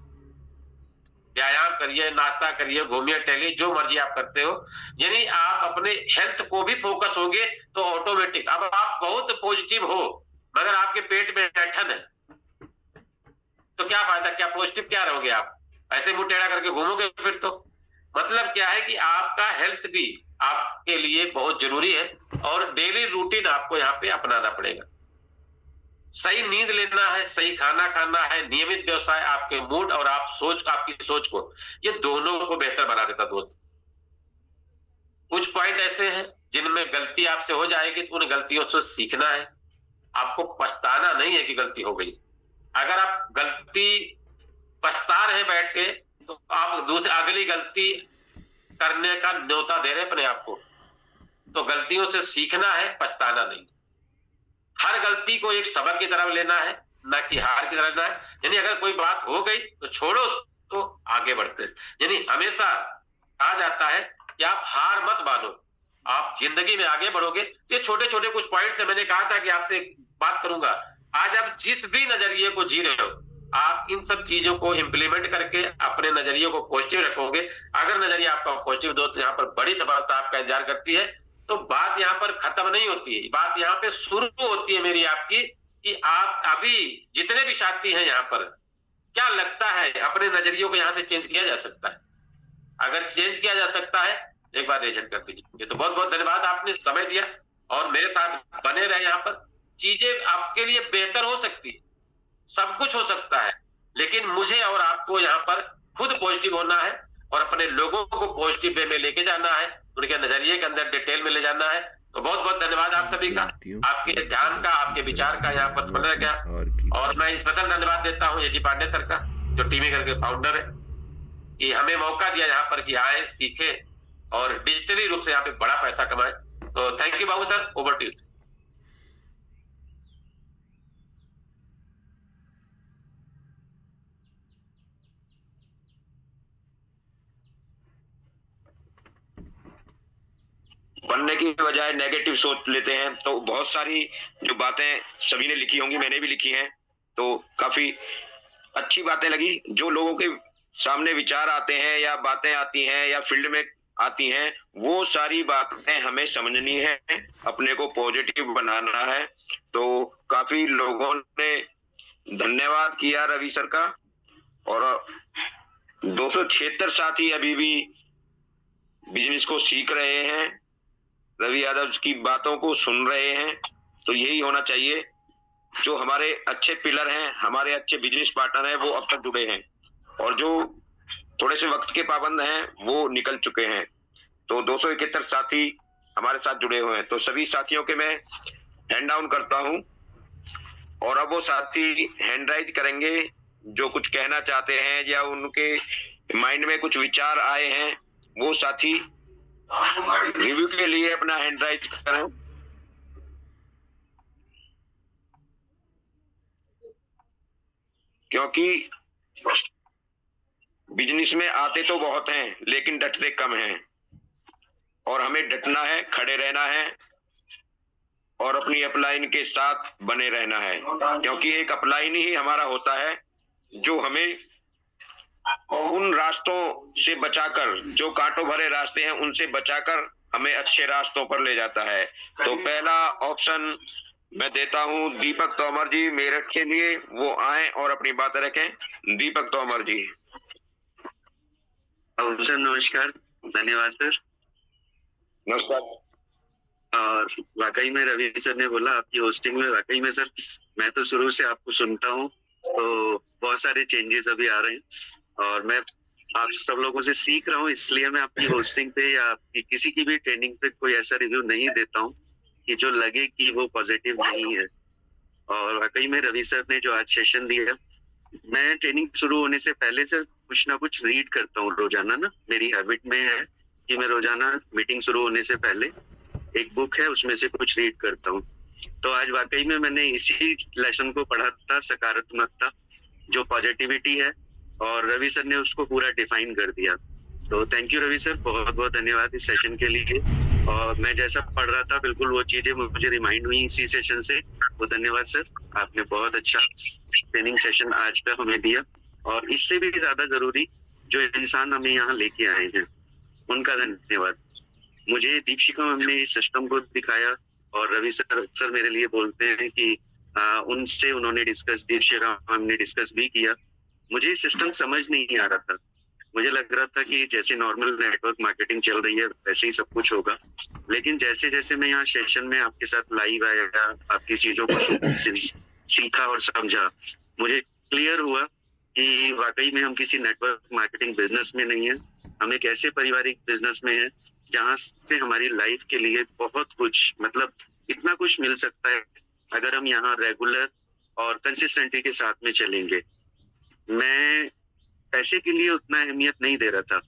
व्यायाम करिए, नाश्ता करिए, घूमिए टहलिए, जो मर्जी आप करते हो, यानी आप अपने हेल्थ को भी फोकस होंगे तो ऑटोमेटिक। अब आप बहुत पॉजिटिव हो मगर आपके पेट में ऐंठन है तो क्या फायदा, क्या पॉजिटिव क्या रहोगे आप? ऐसे मुंह टेढ़ा करके घूमोगे फिर तो। मतलब क्या है कि आपका हेल्थ भी आपके लिए बहुत जरूरी है और डेली रूटीन आपको यहाँ पे अपनाना पड़ेगा। सही नींद लेना है, सही खाना खाना है, नियमित व्यवसाय आपके मूड और आपकी सोच को, ये दोनों को बेहतर बना देता दोस्त। कुछ पॉइंट ऐसे हैं जिनमें गलती आपसे हो जाएगी तो उन गलतियों से सीखना है, आपको पछताना नहीं है कि गलती हो गई। अगर आप गलती पछता रहे बैठ के तो आप दूसरी अगली गलती करने का न्योता दे रहे अपने आप को। तो गलतियों से सीखना है, पछताना नहीं। हर गलती को एक सबक की तरफ लेना है, ना कि हार की तरफ लेना है। यानी अगर कोई बात हो गई तो छोड़ो तो आगे बढ़ते। यानी हमेशा कहा जाता है कि आप हार मत मानो, आप जिंदगी में आगे बढ़ोगे। ये छोटे छोटे कुछ पॉइंट्स है, मैंने कहा था कि आपसे बात करूंगा। आज आप जिस भी नजरिए को जी रहे हो, आप इन सब चीजों को इंप्लीमेंट करके अपने नजरिए को पॉजिटिव रखोगे। अगर नजरिया आपका पॉजिटिव दो तो यहाँ पर बड़ी सफलता आपका इंतजार करती है। तो बात यहाँ पर खत्म नहीं होती है, बात यहाँ पे शुरू होती है मेरी आपकी, कि आप अभी जितने भी साथी हैं यहाँ पर, क्या लगता है अपने नजरियों को यहाँ से चेंज किया जा सकता है? अगर चेंज किया जा सकता है एक बार रेजन कर दीजिए। तो बहुत बहुत धन्यवाद, आपने समय दिया और मेरे साथ बने रहे। यहाँ पर चीजें आपके लिए बेहतर हो सकती है, सब कुछ हो सकता है, लेकिन मुझे और आपको यहाँ पर खुद पॉजिटिव होना है और अपने लोगों को पॉजिटिव वे में लेके जाना है, उनके नजरिए के अंदर डिटेल में ले जाना है। तो बहुत बहुत धन्यवाद आप सभी का, आपके ध्यान का, आपके विचार का यहाँ पर स्मरण गया। और मैं स्पेशल धन्यवाद देता हूँ एजी पांडे सर का, जो टीवी घर के फाउंडर है, कि हमें मौका दिया यहाँ पर कि आए, सीखे और डिजिटली रूप से यहाँ पे बड़ा पैसा कमाए। तो thank you Babu sir, over to you. बनने की बजाय नेगेटिव सोच लेते हैं। तो बहुत सारी जो बातें सभी ने लिखी होंगी, मैंने भी लिखी हैं, तो काफी अच्छी बातें लगी। जो लोगों के सामने विचार आते हैं या बातें आती हैं या फील्ड में आती हैं, वो सारी बातें हमें समझनी है, अपने को पॉजिटिव बनाना है। तो काफी लोगों ने धन्यवाद किया रवि सर का, और 276 साथी अभी भी बिजनेस को सीख रहे हैं, रवि यादव की बातों को सुन रहे हैं। तो यही होना चाहिए। जो हमारे अच्छे पिलर हैं, हमारे अच्छे बिजनेस पार्टनर हैं, वो अब तक जुड़े हैं, और जो थोड़े से वक्त के पाबंद हैं वो निकल चुके हैं। तो 271 साथी हमारे साथ जुड़े हुए हैं। तो सभी साथियों के मैं हैंड डाउन करता हूं, और अब वो साथी हैंड राइज करेंगे जो कुछ कहना चाहते हैं या उनके माइंड में कुछ विचार आए हैं। वो साथी रिव्यू के लिए अपना हैंड राइज करें। क्योंकि बिजनेस में आते तो बहुत हैं लेकिन डटते कम हैं, और हमें डटना है, खड़े रहना है और अपनी अपलाइन के साथ बने रहना है। क्योंकि एक अपलाइन ही हमारा होता है जो हमें उन रास्तों से बचाकर, जो कांटों भरे रास्ते हैं उनसे बचाकर हमें अच्छे रास्तों पर ले जाता है। तो पहला ऑप्शन मैं देता हूं दीपक तोमर जी मेरठ के लिए, वो आए और अपनी बातें रखें। दीपक तोमर जी। सर नमस्कार, धन्यवाद सर। नमस्कार। और वाकई में रवि सर ने बोला आपकी होस्टिंग में, वाकई में सर मैं तो शुरू से आपको सुनता हूँ, तो बहुत सारे चेंजेस अभी आ रहे हैं और मैं आप सब लोगों से सीख रहा हूँ, इसलिए मैं आपकी होस्टिंग पे या आपकी किसी की भी ट्रेनिंग पे कोई ऐसा रिव्यू नहीं देता हूँ कि जो लगे कि वो पॉजिटिव नहीं है। और वाकई में रवि सर ने जो आज सेशन दिया, मैं ट्रेनिंग शुरू होने से पहले से कुछ ना कुछ रीड करता हूँ रोजाना ना, मेरी हैबिट में है कि मैं रोजाना मीटिंग शुरू होने से पहले एक बुक है उसमें से कुछ रीड करता हूँ। तो आज वाकई में मैंने इसी लेसन को पढ़ा था, सकारात्मकता जो पॉजिटिविटी है, और रवि सर ने उसको पूरा डिफाइन कर दिया। तो थैंक यू रवि सर, बहुत बहुत धन्यवाद इस सेशन के लिए। और मैं जैसा पढ़ रहा था बिल्कुल वो चीजें मुझे रिमाइंड हुई इसी सेशन से, वो धन्यवाद सर, आपने बहुत अच्छा ट्रेनिंग सेशन आज का हमें दिया। और इससे भी ज्यादा जरूरी जो इंसान हमें यहाँ लेके आए हैं उनका धन्यवाद। मुझे दीपशिखा मैम ने इस सिस्टम को दिखाया, और रवि सर अक्सर मेरे लिए बोलते हैं कि उनसे उन्होंने डिस्कस, दीपशिखा मैम ने डिस्कस भी किया। मुझे सिस्टम समझ नहीं आ रहा था, मुझे लग रहा था कि जैसे नॉर्मल नेटवर्क मार्केटिंग चल रही है वैसे ही सब कुछ होगा। लेकिन जैसे जैसे मैं यहाँ सेशन में आपके साथ लाइव आया, आपकी चीजों को सीखा और समझा, मुझे क्लियर हुआ कि वाकई में हम किसी नेटवर्क मार्केटिंग बिजनेस में नहीं है, हम एक ऐसे पारिवारिक बिजनेस में है जहाँ से हमारी लाइफ के लिए बहुत कुछ, मतलब इतना कुछ मिल सकता है अगर हम यहाँ रेगुलर और कंसिस्टेंटी के साथ में चलेंगे। मैं पैसे के लिए उतना अहमियत नहीं दे रहा था,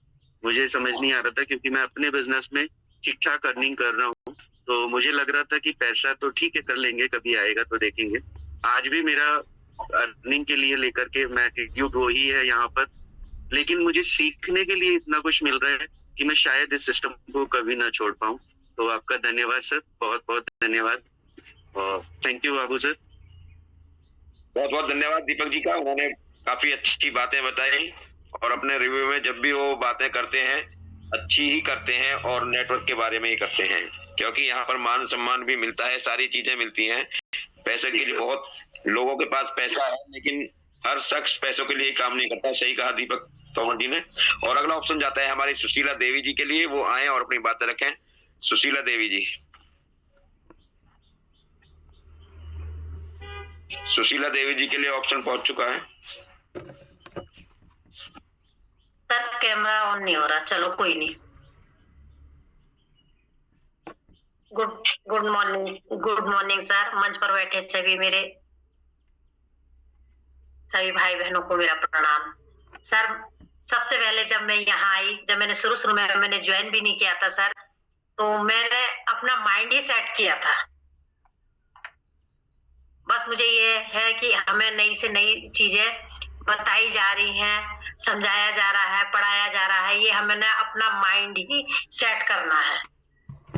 मुझे समझ नहीं आ रहा था, क्योंकि मैं अपने बिजनेस में ठीक ठाक अर्निंग कर रहा हूँ। तो मुझे लग रहा था कि पैसा तो ठीक है, कर लेंगे, कभी आएगा तो देखेंगे। आज भी मेरा अर्निंग के लिए लेकर के मैं एटीट्यूड वही है यहाँ पर, लेकिन मुझे सीखने के लिए इतना कुछ मिल रहा है कि मैं शायद इस सिस्टम को कभी ना छोड़ पाऊँ। तो आपका धन्यवाद सर, बहुत बहुत धन्यवाद, और थैंक यू बाबू सर। बहुत बहुत धन्यवाद दीपक जी का, उन्होंने काफी अच्छी बातें बताई, और अपने रिव्यू में जब भी वो बातें करते हैं अच्छी ही करते हैं, और नेटवर्क के बारे में ही करते हैं, क्योंकि यहाँ पर मान सम्मान भी मिलता है, सारी चीजें मिलती हैं। पैसे के लिए बहुत लोगों के पास पैसा है, लेकिन हर शख्स पैसों के लिए काम नहीं करता, सही कहा दीपक तोमर जी ने। और अगला ऑप्शन जाता है हमारी सुशीला देवी जी के लिए, वो आए और अपनी बातें रखें। सुशीला देवी जी, सुशीला देवी जी के लिए ऑप्शन पहुंच चुका है। सर कैमरा ऑन नहीं हो रहा, चलो कोई नहीं। गुड मॉर्निंग सर, मंच पर बैठे सभी भाई बहनों को मेरा प्रणाम। सर सबसे पहले जब मैं यहाँ आई, जब मैंने शुरू में मैंने ज्वाइन भी नहीं किया था सर, तो मैंने अपना माइंड ही सेट किया था। बस मुझे ये है कि हमें नई से नई चीजें बताई जा रही हैं, समझाया जा रहा है, पढ़ाया जा रहा है, ये हमें अपना माइंड ही सेट करना है।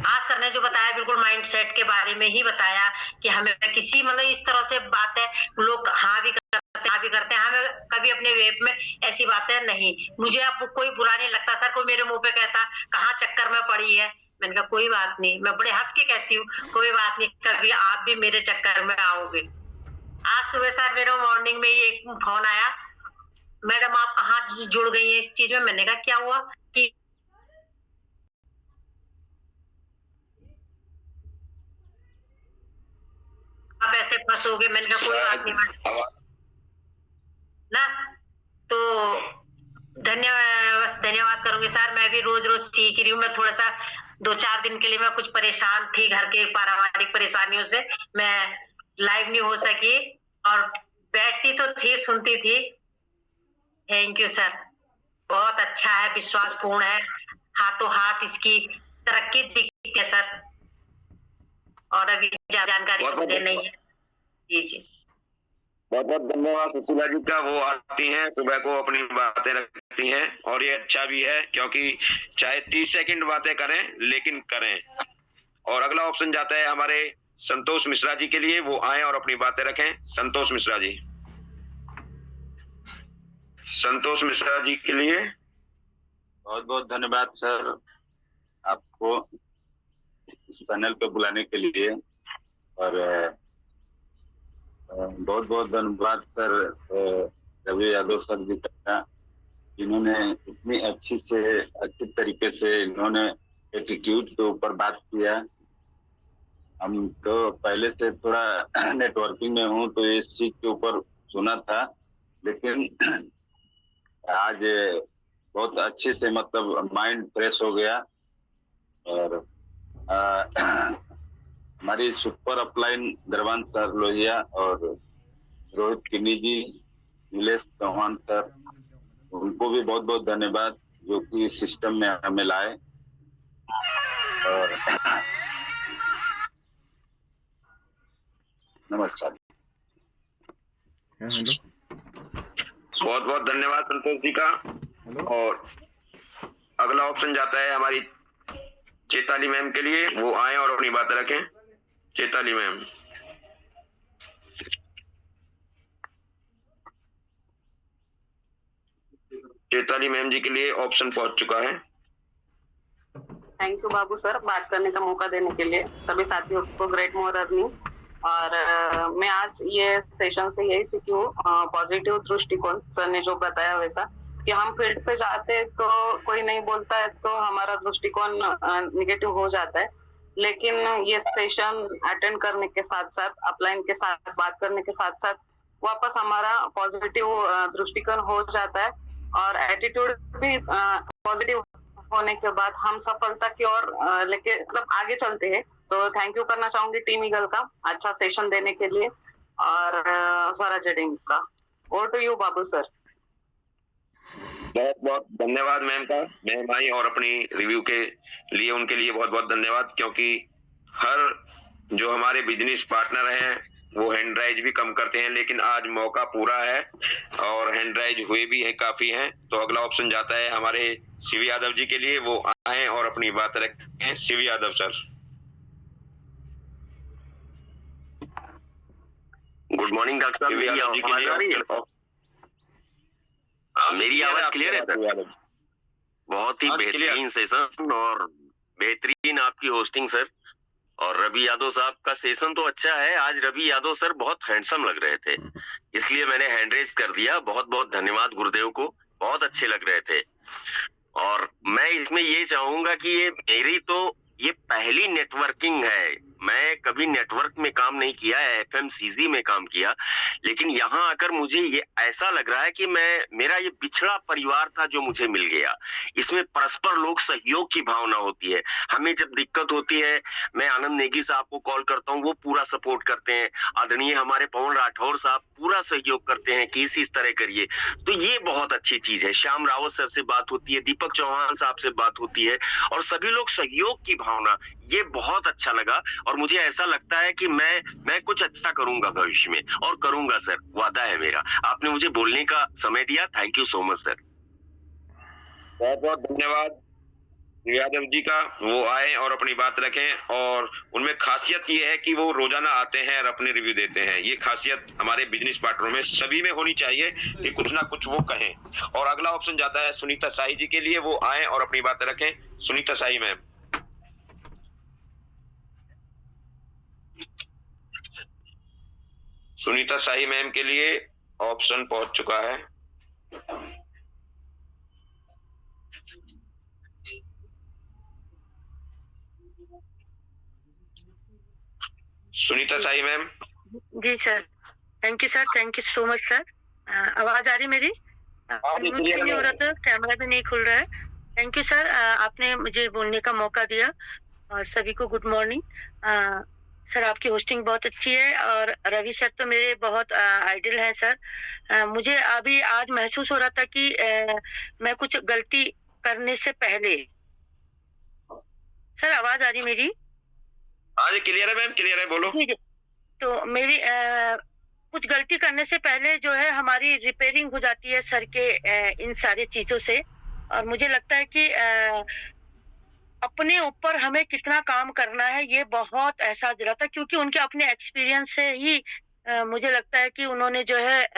आज सर ने जो बताया बिल्कुल माइंड सेट के बारे में ही बताया कि हमें किसी मतलब इस तरह से बातें लोग हाँ भी करते हैं, हमें कभी अपने वेब में ऐसी बातें नहीं। मुझे अब कोई बुरा नहीं लगता सर, कोई मेरे मुंह पे कहता कहाँ चक्कर में पड़ी है, मैंने कहा कोई बात नहीं, मैं बड़े हंस के कहती हूँ कोई बात नहीं, कभी आप भी मेरे चक्कर में आओगे। आज सुबह सर मेरे मॉर्निंग में ही एक फोन आया, मैडम आप कहाँ जुड़ गई है इस चीज में। मैंने कहा क्या हुआ कि आप ऐसे फंसोगे। मैंने कहा कोई बात नहीं ना, तो धन्यवाद करूंगी सर। मैं भी रोज रोज सीख रही हूँ, मैं थोड़ा सा 2-4 दिन के लिए मैं कुछ परेशान थी घर के पारिवारिक परेशानियों से, मैं लाइव नहीं हो सकी, और बैठती तो थी, सुनती थी। थैंक यू सर, बहुत अच्छा है, विश्वासपूर्ण है, हाथों हाथ इसकी तरक्की दिखती है सर, और अभी जानकारी मुझे नहीं है। जी बहुत बहुत धन्यवाद सुशीला जी का। वो आती हैं सुबह को, अपनी बातें रखती हैं, और ये अच्छा भी है, क्योंकि चाहे 30 सेकंड बातें करें लेकिन करें। और अगला ऑप्शन जाता है हमारे संतोष मिश्रा जी के लिए, वो आए और अपनी बातें रखें। संतोष मिश्रा जी, संतोष मिश्रा जी के लिए बहुत बहुत धन्यवाद सर, आपको इस पैनल पे बुलाने के लिए, और बहुत बहुत धन्यवाद सर रवि यादव सर जी का, जिन्होंने इतनी अच्छी तरीके से इन्होंने एटीट्यूड के ऊपर बात किया। हम तो पहले से थोड़ा नेटवर्किंग में हूँ, तो इस चीज के ऊपर सुना था, लेकिन आज बहुत अच्छे से मतलब माइंड फ्रेश हो गया। और हमारी सुपर अपलाइन दरबान सर लोहिया और रोहित किन्नी जी, नीलेश चौहान सर, उनको भी बहुत बहुत धन्यवाद जो कि सिस्टम में हमें लाए। और नमस्कार। हेलो, बहुत बहुत धन्यवाद संतोष जी का। और अगला ऑप्शन जाता है हमारी चेताली मैम के लिए, वो आए और अपनी बात रखें। चेताली मैम। चेताली मैम जी के लिए ऑप्शन पहुंच चुका है। थैंक यू बाबू सर, बात करने का मौका देने के लिए। सभी साथियों को ग्रेट मॉर्निंग। और मैं आज ये सेशन से यही सीखी हूँ, पॉजिटिव दृष्टिकोण। सर ने जो बताया वैसा कि हम फील्ड पे जाते हैं तो कोई नहीं बोलता है तो हमारा दृष्टिकोण निगेटिव हो जाता है, लेकिन ये सेशन अटेंड करने के साथ साथ, अपलाइन के साथ बात करने के साथ साथ वापस हमारा पॉजिटिव दृष्टिकोण हो जाता है और एटीट्यूड भी पॉजिटिव होने के बाद हम सफलता की ओर लेके मतलब आगे चलते हैं। तो थैंक यू करना चाहूंगी टीम ईगल का अच्छा सेशन देने के लिए और स्वराज टीम का। Over to you Babu sir. बहुत बहुत धन्यवाद मैम का। मैम आई और अपनी रिव्यू के लिए उनके लिए बहुत बहुत धन्यवाद, क्योंकि हर जो हमारे बिजनेस पार्टनर हैं वो हैंड राइज भी कम करते हैं, लेकिन आज मौका पूरा है और हैंड राइज हुए भी है काफी हैं। तो अगला ऑप्शन जाता है हमारे शिव यादव जी के लिए, वो आए और अपनी बात रखें। Shiv Yadav sir. Good morning doctor साहब, मेरी आवाज आ रही है? मेरी आवाज क्लियर है सर? बहुत ही बेहतरीन सेशन और बेहतरीन आपकी होस्टिंग सर। और रवि यादव साहब का सेशन तो अच्छा है। आज रवि यादव सर बहुत हैंडसम लग रहे थे, इसलिए मैंने हैंड रेज कर दिया। बहुत बहुत धन्यवाद गुरुदेव को, बहुत अच्छे लग रहे थे। और मैं इसमें ये चाहूंगा कि ये मेरी तो ये पहली नेटवर्किंग है। मैं कभी नेटवर्क में काम नहीं किया है, एफएमसीजी में काम किया, लेकिन यहाँ आकर मुझे ये ऐसा लग रहा है कि मेरा ये पिछड़ा परिवार था जो मुझे मिल गया। इसमें परस्पर लोग सहयोग की भावना होती है। हमें जब दिक्कत होती है, मैं आनंद नेगी साहब को कॉल करता हूँ, वो पूरा सपोर्ट करते हैं। आदरणीय हमारे पवन राठौर साहब पूरा सहयोग करते हैं कि इस तरह करिए। तो ये बहुत अच्छी चीज है। श्याम रावत सर से बात होती है, दीपक चौहान साहब से बात होती है और सभी लोग सहयोग की भावना, ये बहुत अच्छा लगा। और मुझे ऐसा लगता है कि मैं कुछ अच्छा करूंगा भविष्य में और करूंगा सर, वादा है मेरा। आपने मुझे बोलने का समय दिया, thank you so much sir. बहुत बहुत धन्यवाद यादव जी का। वो आए और अपनी बात रखें और उनमें खासियत ये है कि वो रोजाना आते हैं और अपने रिव्यू देते हैं। ये खासियत हमारे बिजनेस पार्टनरों में सभी में होनी चाहिए कि कुछ ना कुछ वो कहें। और अगला ऑप्शन जाता है सुनीता साई जी के लिए, वो आए और अपनी बात रखें। सुनीता साई मैम। सुनीता साई मैम के लिए ऑप्शन पहुंच चुका है। सुनीता साई मैम। जी sir, thank you sir, thank you so much sir. आवाज आ रही मेरी? नहीं हो रहा था, कैमरा भी नहीं खुल रहा है। थैंक यू सर, आपने मुझे बोलने का मौका दिया और सभी को गुड मॉर्निंग। सर आपकी होस्टिंग बहुत अच्छी है और रवि सर तो मेरे बहुत आइडल हैं सर। मुझे अभी आज महसूस हो रहा था कि मैं कुछ गलती करने से पहले। सर आवाज आ रही मेरी? हाँ जी क्लियर है मैम, क्लियर है, बोलो। तो मेरी कुछ गलती करने से पहले जो है हमारी रिपेयरिंग हो जाती है सर के इन सारी चीजों से। और मुझे लगता है कि अपने ऊपर हमें कितना काम करना है ये बहुत एहसास दिलाता, क्योंकि उनके अपने एक्सपीरियंस से ही मुझे लगता है कि उन्होंने जो है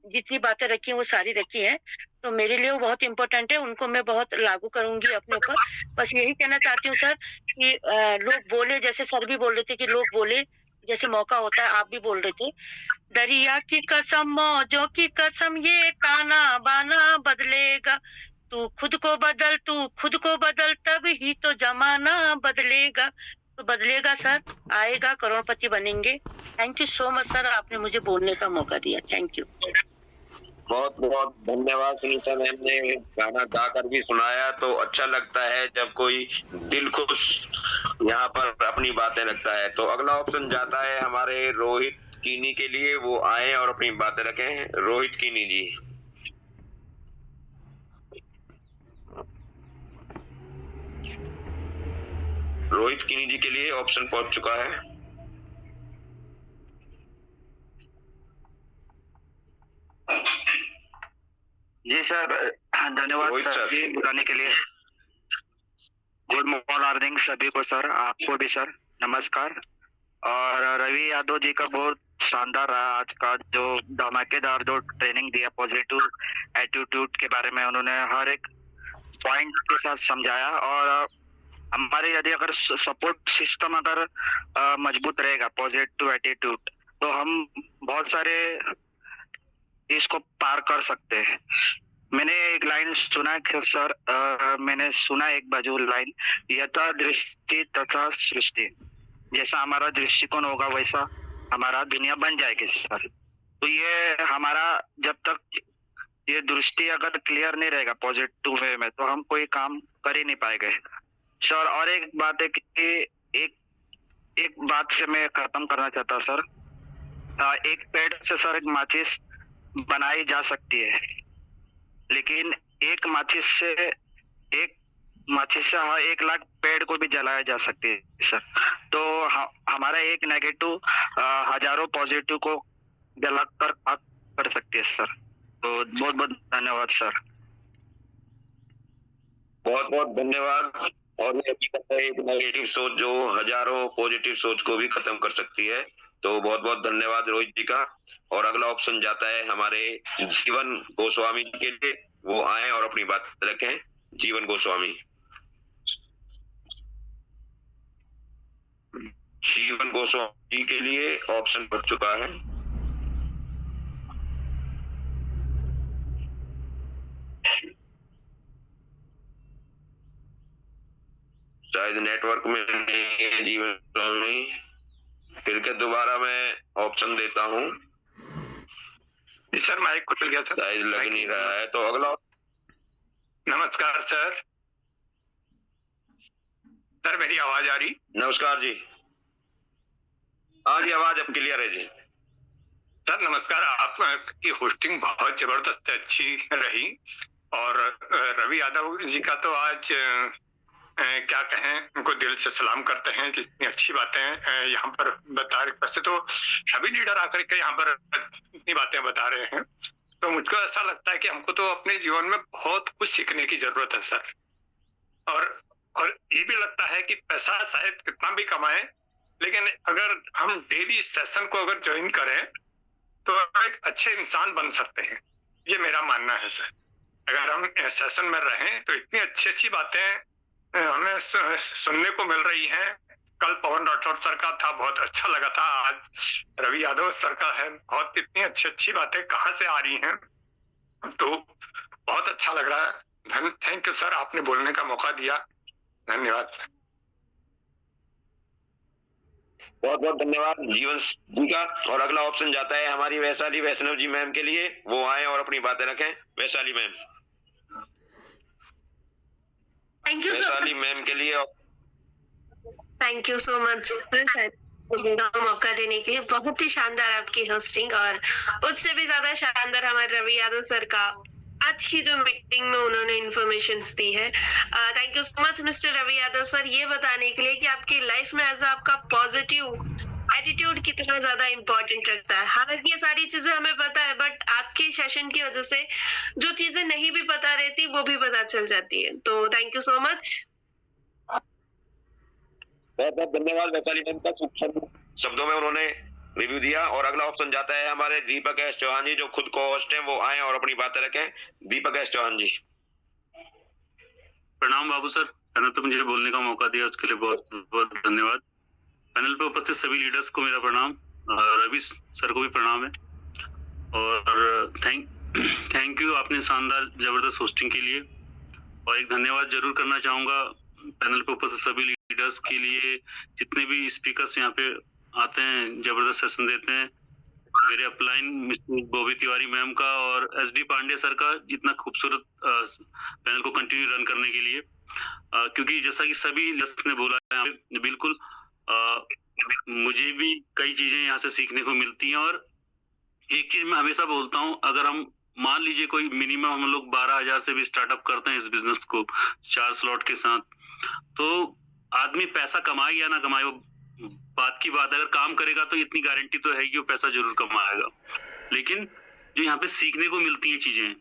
जितनी बातें रखी हैं वो सारी रखी हैं। तो मेरे लिए वो बहुत इम्पोर्टेंट है, उनको मैं बहुत लागू करूंगी अपने ऊपर। बस यही कहना चाहती हूँ सर कि लोग बोले, जैसे सर भी बोल रहे थे कि लोग बोले जैसे मौका होता है, आप भी बोल रहे थे। दरिया की कसम मौजों की कसम ये ताना बाना बदलेगा, तू खुद को बदल तब ही तो जमाना बदलेगा। तो बदलेगा सर, आएगा, करोड़पति बनेंगे। Thank you so much sir, आपने मुझे बोलने का मौका दिया। Thank you. बहुत बहुत धन्यवाद सुनीता मैम ने गाना गाकर भी सुनाया। तो अच्छा लगता है जब कोई दिल खुश यहाँ पर अपनी बातें रखता है। तो अगला ऑप्शन जाता है हमारे रोहित कीनी के लिए, वो आए और अपनी बातें रखें। रोहित कीनी जी। रोहित कीनी जी के लिए ऑप्शन पहुंच चुका है। जी सर, धन्यवाद सर जी बुलाने के लिए। गुड मॉर्निंग सभी को सर, आपको भी सर नमस्कार। और रवि यादव जी का बहुत शानदार रहा आज का जो धमाकेदार जो ट्रेनिंग दिया, पॉजिटिव एटीट्यूड के बारे में उन्होंने हर एक पॉइंट के साथ समझाया। और हमारे यदि अगर सपोर्ट सिस्टम अगर मजबूत रहेगा, पॉजिटिव एटीट्यूड, तो हम बहुत सारे इसको पार कर सकते हैं। मैंने एक लाइन सुना कि सर, मैंने सुना एक बाजू लाइन, यथा दृष्टि तथा सृष्टि, जैसा हमारा दृष्टिकोण होगा वैसा हमारा दुनिया बन जाएगी सर। तो ये हमारा जब तक ये दृष्टि अगर क्लियर नहीं रहेगा पॉजिटिव वे में, तो हम कोई काम कर ही नहीं पाएंगे सर। और एक बात है कि एक बात से मैं खत्म करना चाहता सर। एक पेड़ से सर एक माचिस बनाई जा सकती है, लेकिन एक माचिस से 1 लाख पेड़ को भी जलाया जा सकती है सर। तो हमारा एक नेगेटिव हजारों पॉजिटिव को जलाकर आग कर सकती है सर। तो बहुत बहुत धन्यवाद सर। बहुत बहुत धन्यवाद। और ये हकीकत है, एक नेगेटिव सोच जो हजारों पॉजिटिव सोच को भी खत्म कर सकती है। तो बहुत बहुत धन्यवाद रोहित जी का। और अगला ऑप्शन जाता है हमारे जीवन गोस्वामी जी के लिए, वो आए और अपनी बात रखें। जीवन गोस्वामी। जीवन गोस्वामी जी के लिए ऑप्शन बढ़ चुका है। शायद नेटवर्क में नहीं है जीवन गोस्वामी। फिर के दोबारा मैं ऑप्शन देता हूँ। सर माइक खुल गया था, शायद लग नहीं रहा है। तो अगला। नमस्कार सर। सर मेरी आवाज आ रही? नमस्कार जी। हाँ जी, आवाज अब क्लियर है जी। सर नमस्कार। आपकी होस्टिंग बहुत जबरदस्त अच्छी रही। और रवि यादव जी का तो आज क्या कहें, उनको दिल से सलाम करते हैं कि इतनी अच्छी बातें यहाँ पर बता रहे। वैसे तो सभी लीडर आकर के यहाँ पर इतनी बातें बता रहे हैं, तो मुझको ऐसा लगता है कि हमको तो अपने जीवन में बहुत कुछ सीखने की जरूरत है सर। और ये भी लगता है कि पैसा शायद कितना भी कमाएं, लेकिन अगर हम डेली सेशन को अगर ज्वाइन करें तो एक अच्छे इंसान बन सकते हैं। ये मेरा मानना है सर। अगर हम सेशन में रहें तो इतनी अच्छी अच्छी बातें हमें सुनने को मिल रही हैं। कल पवन राठौर सर का था, बहुत अच्छा लगा था। आज रवि यादव सर का है, बहुत इतनी अच्छी अच्छी बातें कहाँ से आ रही हैं, तो बहुत अच्छा लग रहा है। थैंक यू सर, आपने बोलने का मौका दिया। धन्यवाद सर। बहुत बहुत धन्यवाद जीवन जी का। और अगला ऑप्शन जाता है हमारी वैशाली वैष्णव जी मैम के लिए, वो आए और अपनी बातें रखें। Vaishali ma'am. Thank you Vaishali ma'am के लिए। थैंक यू सो मच मौका देने के लिए। बहुत ही शानदार आपकी होस्टिंग, और उससे भी ज्यादा शानदार हमारे रवि यादव सर का आज की जो मीटिंग में उन्होंने इन्फॉर्मेशन दी है। Thank you so much mister Ravi Yadav sir, ये बताने के लिए कि आपकी लाइफ में एज आपका पॉजिटिव एटीट्यूड कितना ज्यादा इम्पोर्टेंट रखता है। हालांकि ये सारी चीजें हमें पता है, बट आपके सेशन की वजह से जो चीजें नहीं भी पता रहती वो भी पता चल जाती है। तो थैंक यू सो मच। बहुत बहुत धन्यवाद वैशाली मैम का, शब्दों में उन्होंने रिव्यू दिया। और अगला ऑप्शन जाता है हमारे दीपक एस चौहान जी, जो खुद को होस्ट हैं, वो आए और अपनी बातें रखें। दीपक एस चौहान जी। प्रणाम बाबू सर, पैनल पे मुझे बोलने का मौका दिया उसके लिए बहुत बहुत धन्यवाद। पैनल पे उपस्थित सभी लीडर्स को मेरा प्रणाम, रवि सर को भी प्रणाम है। और थैंक यू आपने शानदार जबरदस्त होस्टिंग के लिए। और एक धन्यवाद जरूर करना चाहूंगा पैनल पे उपस्थित सभी लीडर्स के लिए, जितने भी स्पीकर्स यहाँ पे आते हैं, जबरदस्त सेशन देते हैं। मेरे upline mister Bobby Tiwari ma'am का और SD पांडे सर का इतना खूबसूरत पैनल को कंटिन्यू रन करने के लिए, क्योंकि जैसा कि सभी लिस्ट ने बोला है, बिल्कुल मुझे भी कई चीजें यहाँ से सीखने को मिलती हैं। और एक चीज मैं हमेशा बोलता हूँ, अगर हम मान लीजिए कोई मिनिमम हम लोग 12,000 से भी स्टार्टअप करते हैं इस बिजनेस को 4 स्लॉट के साथ, तो आदमी पैसा कमाए या ना कमाए वो बात की बात है। अगर काम करेगा तो इतनी गारंटी तो है कि वो पैसा जरूर कमाएगा। लेकिन जो यहाँ पे सीखने को मिलती है चीजें,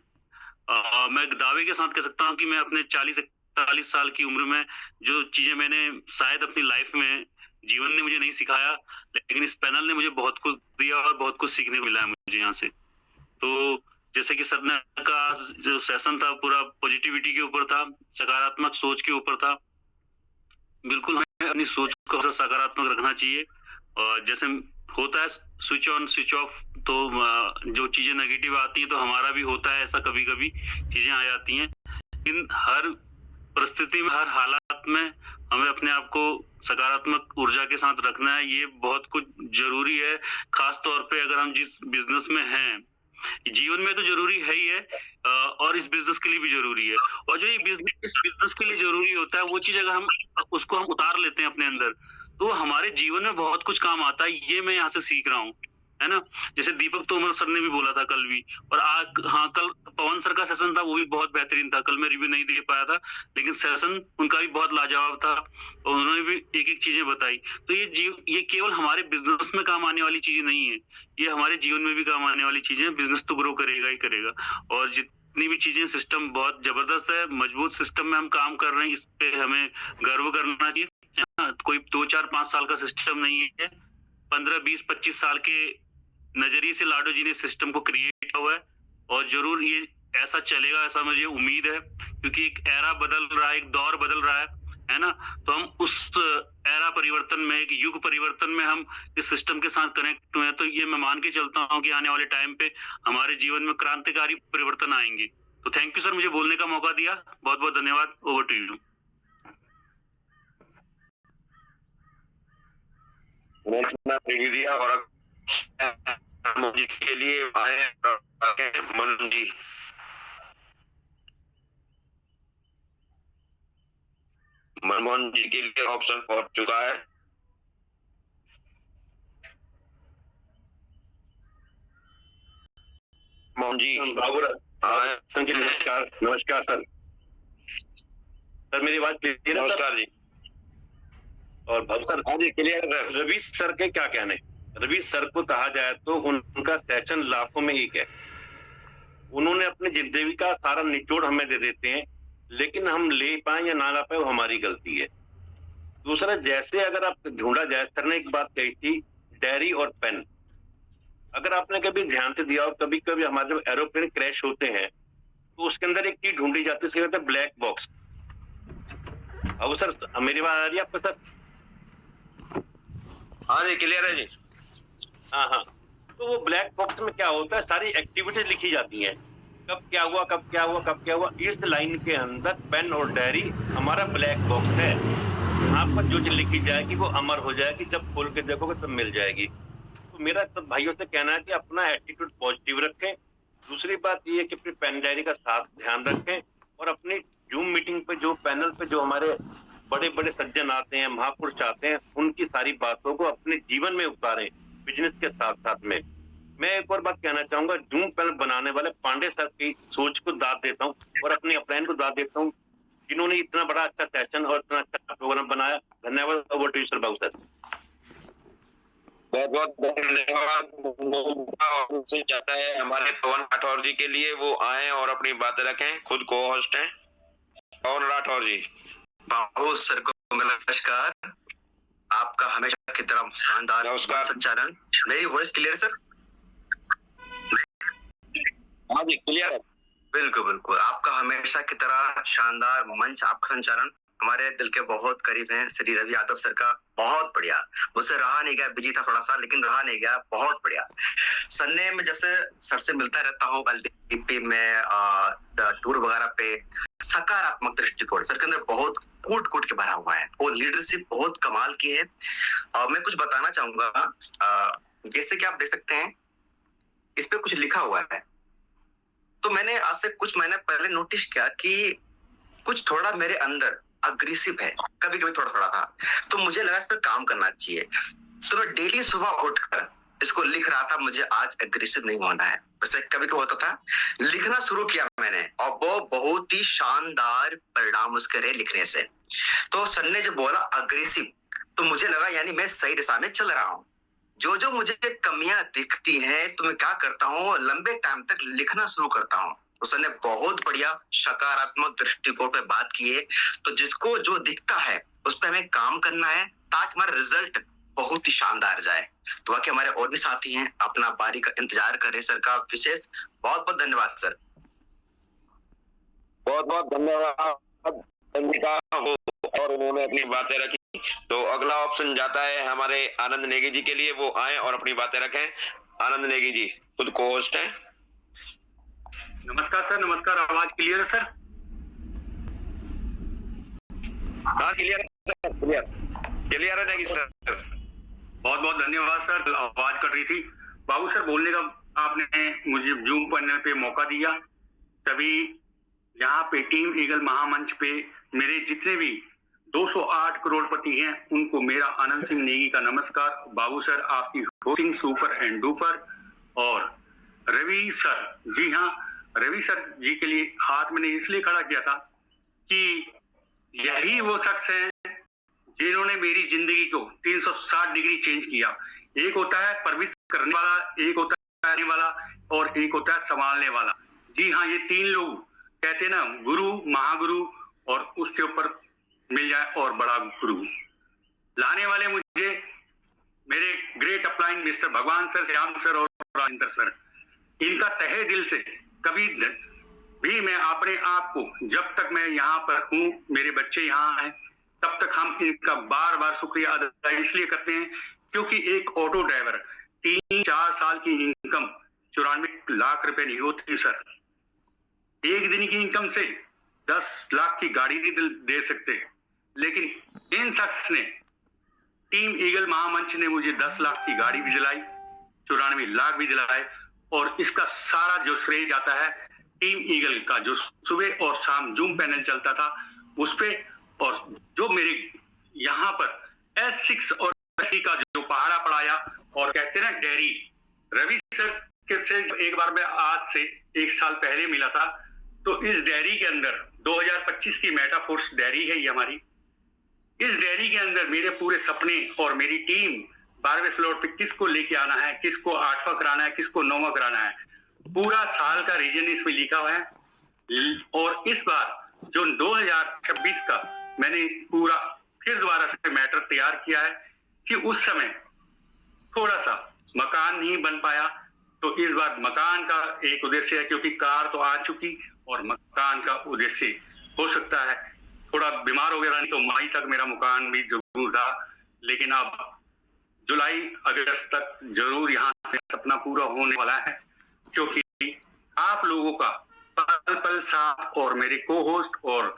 मैं दावे के साथ कह सकता हूँ कि मैं अपने 40-41 साल की उम्र में जो चीजें मैंने शायद अपनी लाइफ में जीवन ने मुझे नहीं सिखाया, लेकिन इस पैनल ने मुझे बहुत कुछ दिया और बहुत कुछ सीखने को मिला है मुझे यहाँ से। तो जैसे कि सर ने का जो सेशन था पूरा पॉजिटिविटी के ऊपर था, सकारात्मक सोच के ऊपर था। बिल्कुल हमें अपनी सोच को सकारात्मक रखना चाहिए। और जैसे होता है स्विच ऑन स्विच ऑफ, तो जो चीजें नेगेटिव आती हैं तो हमारा भी होता है ऐसा, कभी कभी चीजें आ जाती हैं। लेकिन हर परिस्थिति में, हर हालात में हमें अपने आप को सकारात्मक ऊर्जा के साथ रखना है। ये बहुत कुछ जरूरी है, खास तौर पे अगर हम जिस बिजनेस में हैं। जीवन में तो जरूरी है ही है, और इस बिजनेस के लिए भी जरूरी है। और जो ये बिजनेस इस बिजनेस के लिए जरूरी होता है, वो चीज अगर हम उसको हम उतार लेते हैं अपने अंदर, तो हमारे जीवन में बहुत कुछ काम आता है। ये मैं यहाँ से सीख रहा हूँ, है ना। जैसे दीपक तोमर सर ने भी बोला था कल भी, और आज हाँ कल पवन सर का सेशन था, वो भी बहुत बेहतरीन था। कल मैं रिव्यू नहीं दे पाया था, लेकिन सेशन उनका भी बहुत लाजवाब था और उन्होंने भी एक एक चीजें बताई। तो ये केवल हमारे बिजनेस में काम आने वाली चीजें नहीं है, ये हमारे जीवन में भी काम आने वाली चीजें हैं। बिजनेस तो ग्रो करेगा ही करेगा, और जितनी भी चीजें, सिस्टम बहुत जबरदस्त है, मजबूत सिस्टम में हम काम कर रहे हैं, इस पे हमें गर्व करना चाहिए। कोई 2, 4, 5 साल का सिस्टम नहीं है, 15, 20, 25 साल के नजरिए से लाडो जी ने सिस्टम को क्रिएट किया हुआ है, और जरूर ये ऐसा चलेगा, ऐसा मुझे उम्मीद है। क्योंकि एक एरा बदल रहा है, एक दौर बदल रहा है ना। तो हम उस एरा परिवर्तन में, एक युग परिवर्तन में हम इस सिस्टम के साथ कनेक्ट हुए हैं। तो ये मैं मान के चलता हूँ कि आने वाले टाइम पे हमारे जीवन में क्रांतिकारी परिवर्तन आएंगे। तो थैंक यू सर, मुझे बोलने का मौका दिया, बहुत बहुत धन्यवाद। Over to you. दिया और जी के लिए आए मनोज जी। मनमोहन जी के लिए ऑप्शन पहुंच चुका है। मोहन जी नमस्कार। नमस्कार सर। सर मेरी बात क्लियर है? नमस्कार जी। और भाव सर, हाँ जी क्लियर। रवि सर के क्या कहने, रवि सर को कहा जाए तो उनका सेशन लाखों में एक है। उन्होंने अपनी जिंदगी का सारा निचोड़ हमें दे देते हैं, लेकिन हम ले पाए या ना ला पाए वो हमारी गलती है। दूसरा, जैसे अगर आप ढूंढा जाए, सर ने एक बात कही थी, डायरी और पेन। अगर आपने कभी ध्यान से दिया हो, कभी कभी हमारे जब एरोप्लेन क्रैश होते हैं तो उसके अंदर एक चीज ढूंढी जाती है, कहते हैं ब्लैक बॉक्स। अब सर मेरी बात आ रही है आपको सर? हाँ जी क्लियर है जी। हाँ। तो वो ब्लैक बॉक्स में क्या होता है, सारी एक्टिविटीज लिखी जाती हैं, कब क्या हुआ, कब क्या हुआ, कब क्या हुआ। इस लाइन के अंदर पेन और डायरी हमारा ब्लैक बॉक्स है। आप पर जो चीज लिखी जाएगी वो अमर हो जाएगी, जब खोल के देखोगे तब मिल जाएगी। तो मेरा सब भाइयों से कहना है कि अपना एटीट्यूड पॉजिटिव रखें। दूसरी बात ये है कि अपनी पेन डायरी का साथ ध्यान रखें, और अपनी जूम मीटिंग पे जो पैनल पे जो हमारे बड़े बड़े सज्जन आते हैं, महापुरुष आते हैं, उनकी सारी बातों को अपने जीवन में उतारें, बिजनेस के साथ साथ में। मैं एक और बात कहना चाहूंगा, जूम पैनल बनाने वाले पांडे सर की सोच को दाद देता हूँ और अपने अपलाइन को दाद देता हूँ, जिन्होंने इतना बड़ा अच्छा सेशन और इतना अच्छा प्रोग्राम बनाया। धन्यवाद। Over to you sir. Babu sir बहुत बहुत धन्यवाद। जाता है हमारे पवन राठौर जी के लिए, वो आए और अपनी बातें रखें, खुद को होस्ट हैं। पवन राठौर जी। बाबू सर को नमस्कार। आपका हमेशा की तरह शानदार नमस्कार संचालन। मेरी वॉइस क्लियर सर? हाँ जी क्लियर है। बिल्कुल बिल्कुल। आपका हमेशा की तरह शानदार मंच, आपका संचालन हमारे दिल के बहुत करीब हैं। श्री रवि यादव सर का बहुत बढ़िया। मुझसे रहा नहीं गया, बिजी था थोड़ा सा, लेकिन रहा नहीं गया, बहुत बढ़िया। संडे में जब से सर से मिलता रहता हूँ, LDP में टूर वगैरह पे, सकारात्मक दृष्टिकोण सर के अंदर बहुत कूट के भरा हुआ है। वो लीडरशिप बहुत कमाल की है। और मैं कुछ बताना चाहूंगा, जैसे कि आप देख सकते हैं इस पे कुछ लिखा हुआ है। तो मैंने आज से कुछ महीने पहले नोटिस किया कि कुछ थोड़ा मेरे अंदर अग्रेसिव है, कभी कभी थोड़ा थोड़ा था। तो मुझे लगा इस पर काम करना चाहिए। तो मैं डेली सुबह उठकर इसको लिख रहा था, मुझे आज एग्रेसिव नहीं होना है। वैसे कभी कभी होता था, लिखना शुरू किया मैंने और वो बहुत ही शानदार परिणाम उसके रहे लिखने से। तो सर ने जो बोला अग्रेसिव, तो मुझे लगा यानी मैं सही दिशा में चल रहा हूँ। जो जो मुझे कमियां दिखती हैं तो मैं क्या करता हूँ, लंबे टाइम तक लिखना शुरू करता हूँ। तो सर ने बहुत बढ़िया सकारात्मक दृष्टिकोण पे बात की है। तो जिसको जो दिखता है उस पर हमें काम करना है ताकि हमारा रिजल्ट बहुत ही शानदार जाए। तो बाकी हमारे और भी साथी हैं, अपना बारी का इंतजार करें। सर का विशेष बहुत बहुत धन्यवाद सर। बहुत बहुत धन्यवाद और उन्होंने अपनी बातें रखी। तो अगला ऑप्शन जाता है हमारे आनंद नेगी जी के लिए, वो आए और अपनी बातें रखें। आनंद नेगी जी खुद को होस्ट हैं। नमस्कार सर। नमस्कार, आवाज क्लियर है सर? हाँ क्लियर है नेगी सर। बहुत बहुत धन्यवाद सर। आवाज कट रही थी। बाबू सर बोलने का आपने मुझे जूम पैनल पे मौका दिया। सभी यहाँ पे टीम ईगल महामंच पे मेरे जितने भी 208 करोड़पति हैं उनको मेरा आनंद सिंह नेगी का नमस्कार। बाबू सर आपकी होस्टिंग सुपर एंड डुपर। और रवि सर, जी हाँ, रवि सर जी के लिए हाथ मैंने इसलिए खड़ा किया था कि यही वो शख्स हैं जिन्होंने मेरी जिंदगी को 360 डिग्री चेंज किया। एक होता है परवरिश करने वाला, एक होता है करने वाला और एक होता है संभालने वाला। जी हाँ, ये तीन लोग कहते हैं ना, गुरु, महागुरु और उसके ऊपर मिल जाए और बड़ा गुरु। लाने वाले मुझे मेरे ग्रेट अपलाइन मिस्टर भगवान सर, श्याम सर और राजेंद्र सर। इनका तहे दिल से कभी भी मैं अपने आप को, जब तक मैं यहाँ पर हूँ, मेरे बच्चे यहाँ हैं, तब तक हम इनका बार बार शुक्रिया अदा इसलिए करते हैं क्योंकि एक ऑटो ड्राइवर 3-4 साल की इनकम 94 लाख रुपए नहीं होती सर। एक दिन की इनकम से 10 लाख की गाड़ी नहीं दे सकते, लेकिन इन शख्स ने, टीम ईगल महामंच ने मुझे 10 लाख की गाड़ी भी दिलाई, 94 लाख भी दिलाए। और इसका सारा जो श्रेय जाता है टीम ईगल का, जो सुबह और शाम जूम पैनल चलता था उस पे, और जो मेरे यहाँ पर S6 और S का जो पहाड़ा पड़ाया। और कहते ना डेयरी, रवि सर के से एक बार मैं आज से 1 साल पहले मिला था। तो इस डेयरी के अंदर 2025 की मेटाफोर्स डेयरी है ये हमारी। इस डेयरी के अंदर मेरे पूरे सपने और मेरी टीम 12वें स्लॉट पे किसको लेके आना है, किसको 8वां कराना है, किसको 9वां कराना है, पूरा साल का रीजन इसमें लिखा हुआ है। और इस बार जो 2026 का मैंने पूरा फिर दोबारा से मैटर तैयार किया है कि उस समय थोड़ा सा मकान नहीं बन पाया। तो इस बार मकान का एक उद्देश्य है, क्योंकि कार तो आ चुकी और मकान का उद्देश्य हो सकता है थोड़ा बीमार हो गया, नहीं तो मई तक मेरा मकान भी जरूर था, लेकिन अब जुलाई अगस्त तक जरूर यहाँ से सपना पूरा होने वाला है। क्योंकि आप लोगों का पल पल साथ और मेरे को होस्ट और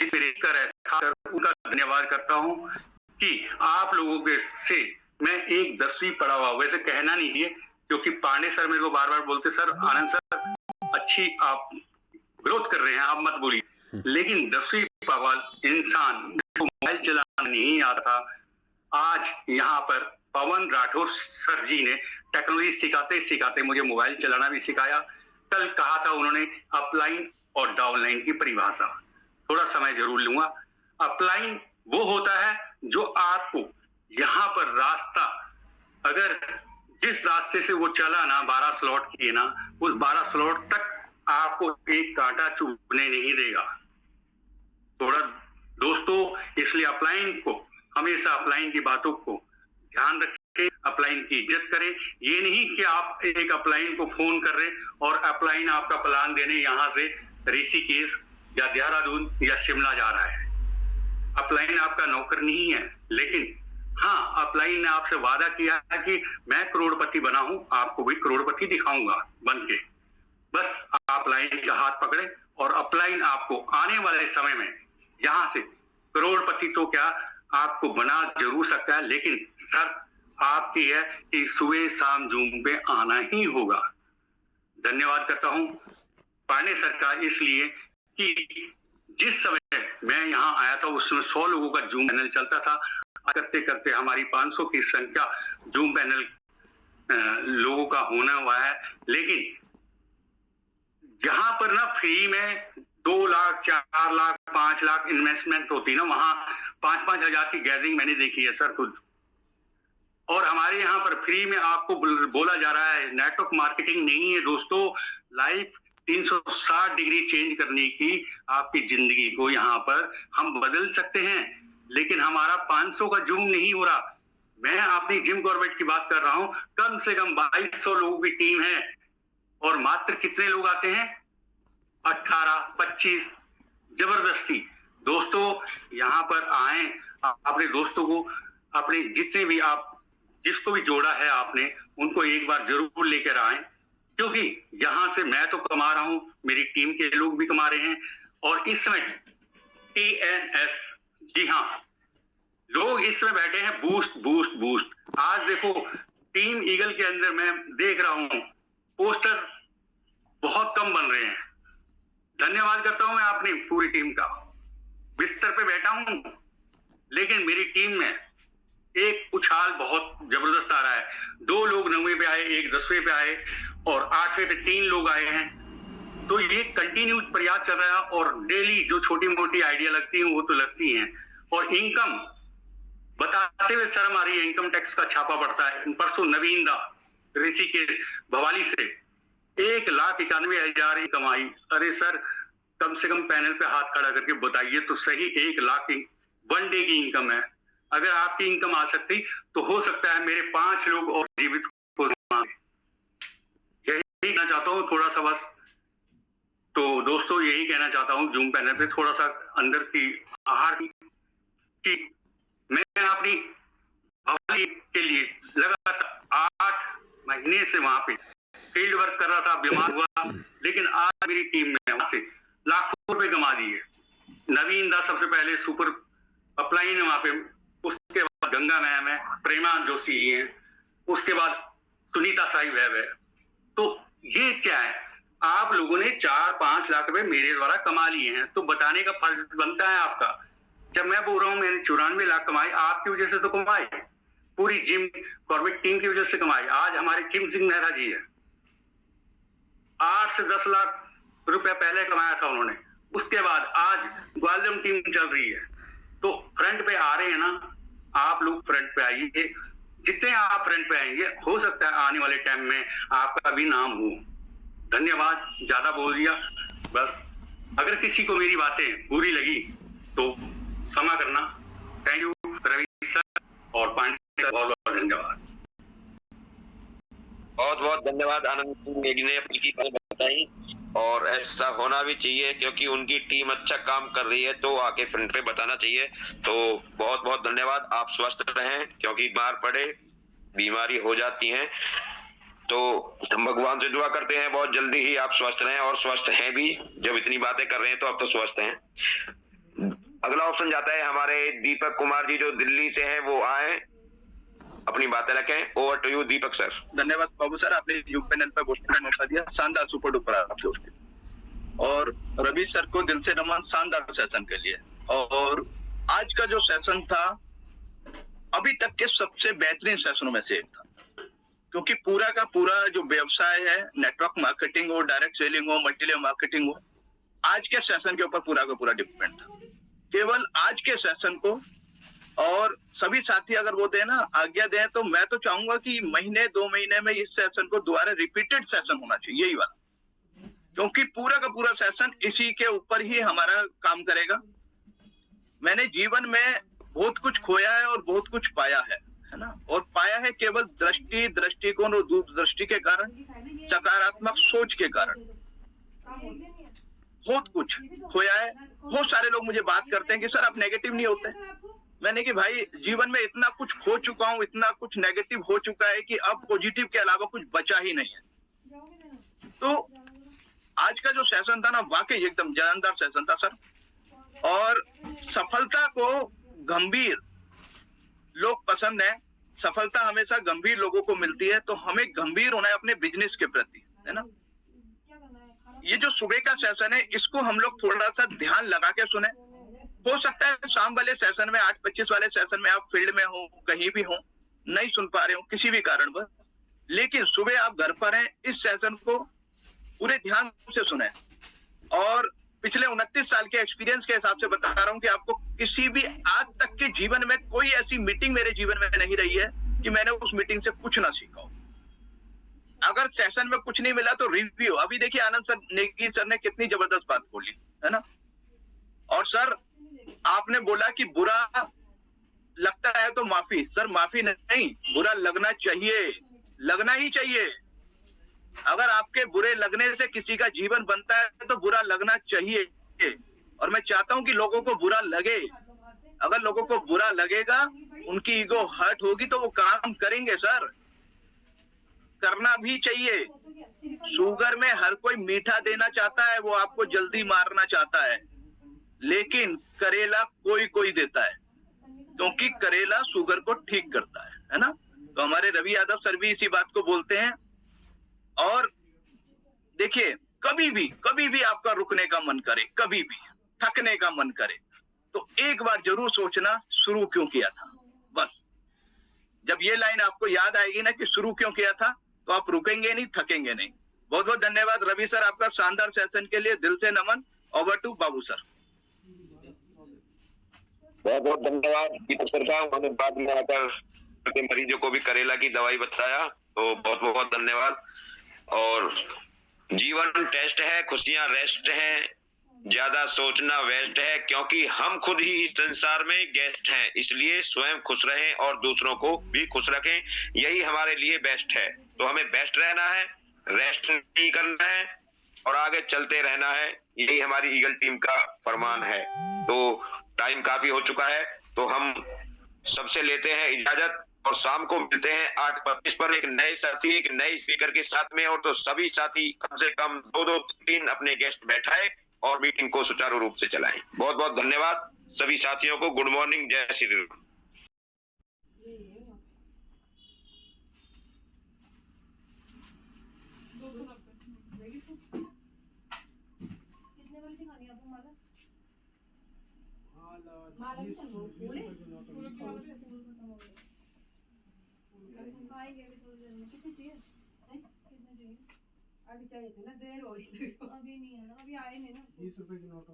जिस मेरे खाकर उनका धन्यवाद करता हूँ कि आप लोगों के से मैं एक 10वीं पढ़ा हुआ, वैसे कहना नहीं है क्योंकि पांडे सर मेरे को बार बार बोलते सर आनंद सर अच्छी आप ग्रोथ कर रहे हैं, आप मत बोलिए, लेकिन 10वीं पढ़ा इंसान जो मोबाइल चलाना नहीं आता था, आज यहाँ पर पवन राठौर सर जी ने टेक्नोलॉजी सिखाते सिखाते मुझे मोबाइल चलाना भी सिखाया। कल कहा था उन्होंने अपलाइन और डाउनलाइन की परिभाषा, थोड़ा समय जरूर लूंगा। अपलाइन वो होता है जो आपको यहाँ पर रास्ता, अगर जिस रास्ते से वो चला ना 12 स्लॉट किए ना, उस 12 स्लॉट तक आपको एक कांटा चुभने नहीं देगा। थोड़ा दोस्तों, इसलिए अपलाइन को हमेशा अपलाइन की बातों को ध्यान रखें, अपलाइन की इज्जत करें। ये नहीं कि आप एक अपलाइन को फोन कर रहे और अपलाइन आपका प्लान देने यहाँ से ऋषिकेश या देहरादून या शिमला जा रहा है। अपलाइन आपका नौकर नहीं है, लेकिन हाँ अपलाइन ने आपसे वादा किया है कि मैं करोड़पति बना हूं, आपको भी करोड़पति दिखाऊंगा बन के। बस आप अपलाइन का हाथ पकड़े और अपलाइन आपको आने वाले समय में यहाँ से करोड़पति तो क्या आपको बना जरूर सकता है, लेकिन सर आपकी है कि सुबह शाम जूम पे आना ही होगा। धन्यवाद करता हूं पांडे सर का, इसलिए कि जिस समय मैं यहाँ आया था उस समय 100 लोगों का जूम पैनल चलता था। करते करते हमारी 500 की संख्या जूम पैनल लोगों का होना हुआ है। लेकिन जहां पर ना फ्री में 2 लाख 4 लाख 5 लाख इन्वेस्टमेंट होती ना, वहां 5-5 हजार की गैदरिंग मैंने देखी है सर खुद। और हमारे यहाँ पर फ्री में आपको बोला जा रहा है, नेटवर्क मार्केटिंग नहीं है दोस्तों, लाइफ 360 डिग्री चेंज करने की आपकी जिंदगी को यहाँ पर हम बदल सकते हैं। लेकिन हमारा 500 का जूम नहीं हो रहा। मैं अपनी जिम कॉर्बेट की बात कर रहा हूं, कम से कम 2200 लोगों की टीम है और मात्र कितने लोग आते हैं? 18-25। जबरदस्ती दोस्तों यहाँ पर आए, अपने दोस्तों को, अपने जितने भी आप जिसको भी जोड़ा है आपने, उनको एक बार जरूर लेकर आए, क्योंकि यहां से मैं तो कमा रहा हूं, मेरी टीम के लोग भी कमा रहे हैं। और इस समय TNS, जी हाँ, लोग इस समय बैठे हैं बूस्ट बूस्ट बूस्ट। आज देखो टीम ईगल के अंदर मैं देख रहा हूं पोस्टर बहुत कम बन रहे हैं। धन्यवाद करता हूं मैं अपनी पूरी टीम का। बिस्तर पे बैठा हूं लेकिन मेरी टीम में एक उछाल बहुत जबरदस्त आ रहा है। 2 लोग 9वें पे आए, 1 10वें पे आए और 8वें पे 3 लोग आए हैं। तो ये कंटिन्यू प्रयास चल रहा है और डेली जो छोटी मोटी आइडिया लगती है वो तो लगती हैं। और इनकम बताते हुए शर्म आ रही है, इनकम टैक्स का छापा पड़ता है। परसों नवीन दा ऋषि के भवाली से 1,91,000 कमाई। अरे सर, कम से कम पैनल पे हाथ खड़ा करके बताइए तो सही, 1 लाख 1 डे की इनकम है। अगर आपकी इनकम आ सकती तो हो सकता है मेरे 5 लोग और जीवित हो। यही कहना चाहता हूँ थोड़ा सा बस। तो दोस्तों यही कहना चाहता हूँ जूम पैनल पे थोड़ा सा अंदर की आहार की मैं अपनी भवाली के लिए लगातार 8 महीने से वहां पे फील्ड वर्क कर रहा था, बीमार हुआ, लेकिन आज मेरी टीम ने वहां से लाखों रुपए कमा दिए। नवीन दा सबसे पहले सुपर अपलाइन है वहां पे, उसके बाद गंगा मैम है, प्रेमा जोशी है, उसके बाद सुनीता साहिब है। तो ये क्या है, आप लोगों ने 4-5 लाख रुपए मेरे द्वारा कमा लिए हैं, तो बताने का फर्ज बनता है आपका। जब मैं बोल रहा हूं मैंने 94 लाख कमाए, आपकी वजह से तो कमाए, पूरी जिम कॉर्बेट टीम की वजह से कमाए। आज हमारे किम सिंह नेहरा जी है, 8 से 10 लाख रुपया पहले कमाया था उन्होंने। उसके बाद आज ग्वालियम टीम चल रही है। तो फ्रंट पे आ रहे हैं ना, आप लोग फ्रंट पे आइए। जितने आप फ्रंट पे आएंगे हो सकता है आने वाले टाइम में आपका भी नाम हो। धन्यवाद, ज्यादा बोल दिया बस। अगर किसी को मेरी बातें बुरी लगी तो क्षमा करना। थैंक यू रवि सर और पांडे सर, बहुत बहुत धन्यवाद। बहुत बहुत धन्यवाद आनंद सिंह नेगी ने अपनी की बात बताई, और ऐसा होना भी चाहिए क्योंकि उनकी टीम अच्छा काम कर रही है तो आके फ्रंट पे बताना चाहिए। तो बहुत बहुत धन्यवाद। आप स्वस्थ रहें, क्योंकि बीमार पड़े बीमारी हो जाती है। तो हम भगवान से दुआ करते हैं बहुत जल्दी ही आप स्वस्थ रहें, और स्वस्थ हैं भी। जब इतनी बातें कर रहे हैं तो अब तो स्वस्थ हैं। अगला ऑप्शन जाता है हमारे दीपक कुमार जी जो दिल्ली से हैं, वो आए अपनी बातें रखें। Over to you Deepak sir. धन्यवाद बाबू सर, आपने यूट्यूब पैनल पर गोष्ठी का मौका दिया, शानदार सुपर डुपर आपके उसके। और रवि सर को दिल से नमन शानदार सेशन के लिए। और आज का जो सेशन था अभी तक के सबसे बेहतरीन सेशनों में से एक था, क्योंकि पूरा का पूरा जो व्यवसाय है, नेटवर्क मार्केटिंग हो, डायरेक्ट सेलिंग हो, मल्टीलेवल मार्केटिंग हो, आज के सेशन के ऊपर पूरा का पूरा डिपेंड था। केवल आज के सेशन को, और सभी साथी अगर वो दें ना, आज्ञा दें, तो मैं तो चाहूंगा कि महीने 2 महीने में इस सेशन को दोबारा रिपीटेड सेशन होना चाहिए, यही वाला, क्योंकि पूरा का पूरा सेशन इसी के ऊपर ही हमारा काम करेगा। मैंने जीवन में बहुत कुछ खोया है और बहुत कुछ पाया है ना, और पाया है केवल दृष्टिकोण और दूरदृष्टि के कारण, सकारात्मक सोच के कारण। बहुत कुछ खोया है। बहुत सारे लोग मुझे बात करते हैं कि सर आप नेगेटिव नहीं होते। मैंने कि भाई जीवन में इतना कुछ खो चुका हूं, इतना कुछ नेगेटिव हो चुका है कि अब पॉजिटिव के अलावा कुछ बचा ही नहीं है। तो आज का जो सेशन था ना, वाकई एकदम जानदार सेशन था सर। और सफलता को गंभीर लोग पसंद है, सफलता हमेशा गंभीर लोगों को मिलती है, तो हमें गंभीर होना है अपने बिजनेस के प्रति, है ना। ये जो सुबह का सेशन है, इसको हम लोग थोड़ा सा ध्यान लगा के सुने। हो सकता है शाम वाले सेशन में 8:25 वाले सेशन में आप फील्ड में हो, कहीं भी हो, नहीं सुन पा रहे हो किसी भी कारण पर, लेकिन सुबह आप घर पर हैं, इस सेशन को पूरे ध्यान से सुने। और पिछले 29 साल के एक्सपीरियंस के हिसाब से बता रहा हूं कि आपको किसी भी आज तक के जीवन में कोई ऐसी मीटिंग मेरे जीवन में नहीं रही है कि मैंने उस मीटिंग से कुछ ना सीखा हो। अगर सेशन में कुछ नहीं मिला तो रिव्यू, अभी देखिए आनंद सर, नेगी सर ने कितनी जबरदस्त बात बोली, है ना। और सर आपने बोला कि बुरा लगता है तो माफी, सर माफी नहीं, बुरा लगना चाहिए, लगना ही चाहिए। अगर आपके बुरे लगने से किसी का जीवन बनता है तो बुरा लगना चाहिए। और मैं चाहता हूं कि लोगों को बुरा लगे। अगर लोगों को बुरा लगेगा, उनकी ईगो हर्ट होगी तो वो काम करेंगे सर, करना भी चाहिए। शुगर में हर कोई मीठा देना चाहता है, वो आपको जल्दी मारना चाहता है, लेकिन करेला कोई कोई देता है, क्योंकि करेला शुगर को ठीक करता है ना। तो हमारे रवि यादव सर भी इसी बात को बोलते हैं। और देखिए, कभी भी आपका रुकने का मन करे, कभी भी थकने का मन करे, तो एक बार जरूर सोचना शुरू क्यों किया था। बस जब ये लाइन आपको याद आएगी ना कि शुरू क्यों किया था, तो आप रुकेंगे नहीं, थकेंगे नहीं। बहुत बहुत धन्यवाद रवि सर, आपका शानदार सेशन के लिए दिल से नमन। Over to Babu sir. बहुत बहुत धन्यवाद दीपक सर का, उन्होंने बाद में आकर के मरीजों को भी करेला की दवाई बताया, तो बहुत बहुत धन्यवाद। और जीवन टेस्ट है, खुशियां रेस्ट है, ज्यादा सोचना वेस्ट है, क्योंकि हम खुद ही इस संसार में गेस्ट हैं। इसलिए स्वयं खुश रहें और दूसरों को भी खुश रखें, यही हमारे लिए बेस्ट है। तो हमें बेस्ट रहना है, रेस्ट नहीं करना है और आगे चलते रहना है, यही हमारी ईगल टीम का फरमान है। तो टाइम काफी हो चुका है, तो हम सबसे लेते हैं इजाजत और शाम को मिलते हैं 8:25 पर एक नए साथी, एक नए स्पीकर के साथ में। और तो सभी साथी कम से कम 2-3 अपने गेस्ट बैठाए और मीटिंग को सुचारू रूप से चलाएं। बहुत बहुत धन्यवाद सभी साथियों को। गुड मॉर्निंग, जय श्री राम। अभी चाहिए थे ना, देर हो रही थी। अभी नहीं है ना, अभी आए नहीं ना। 20 रुपए की नोट।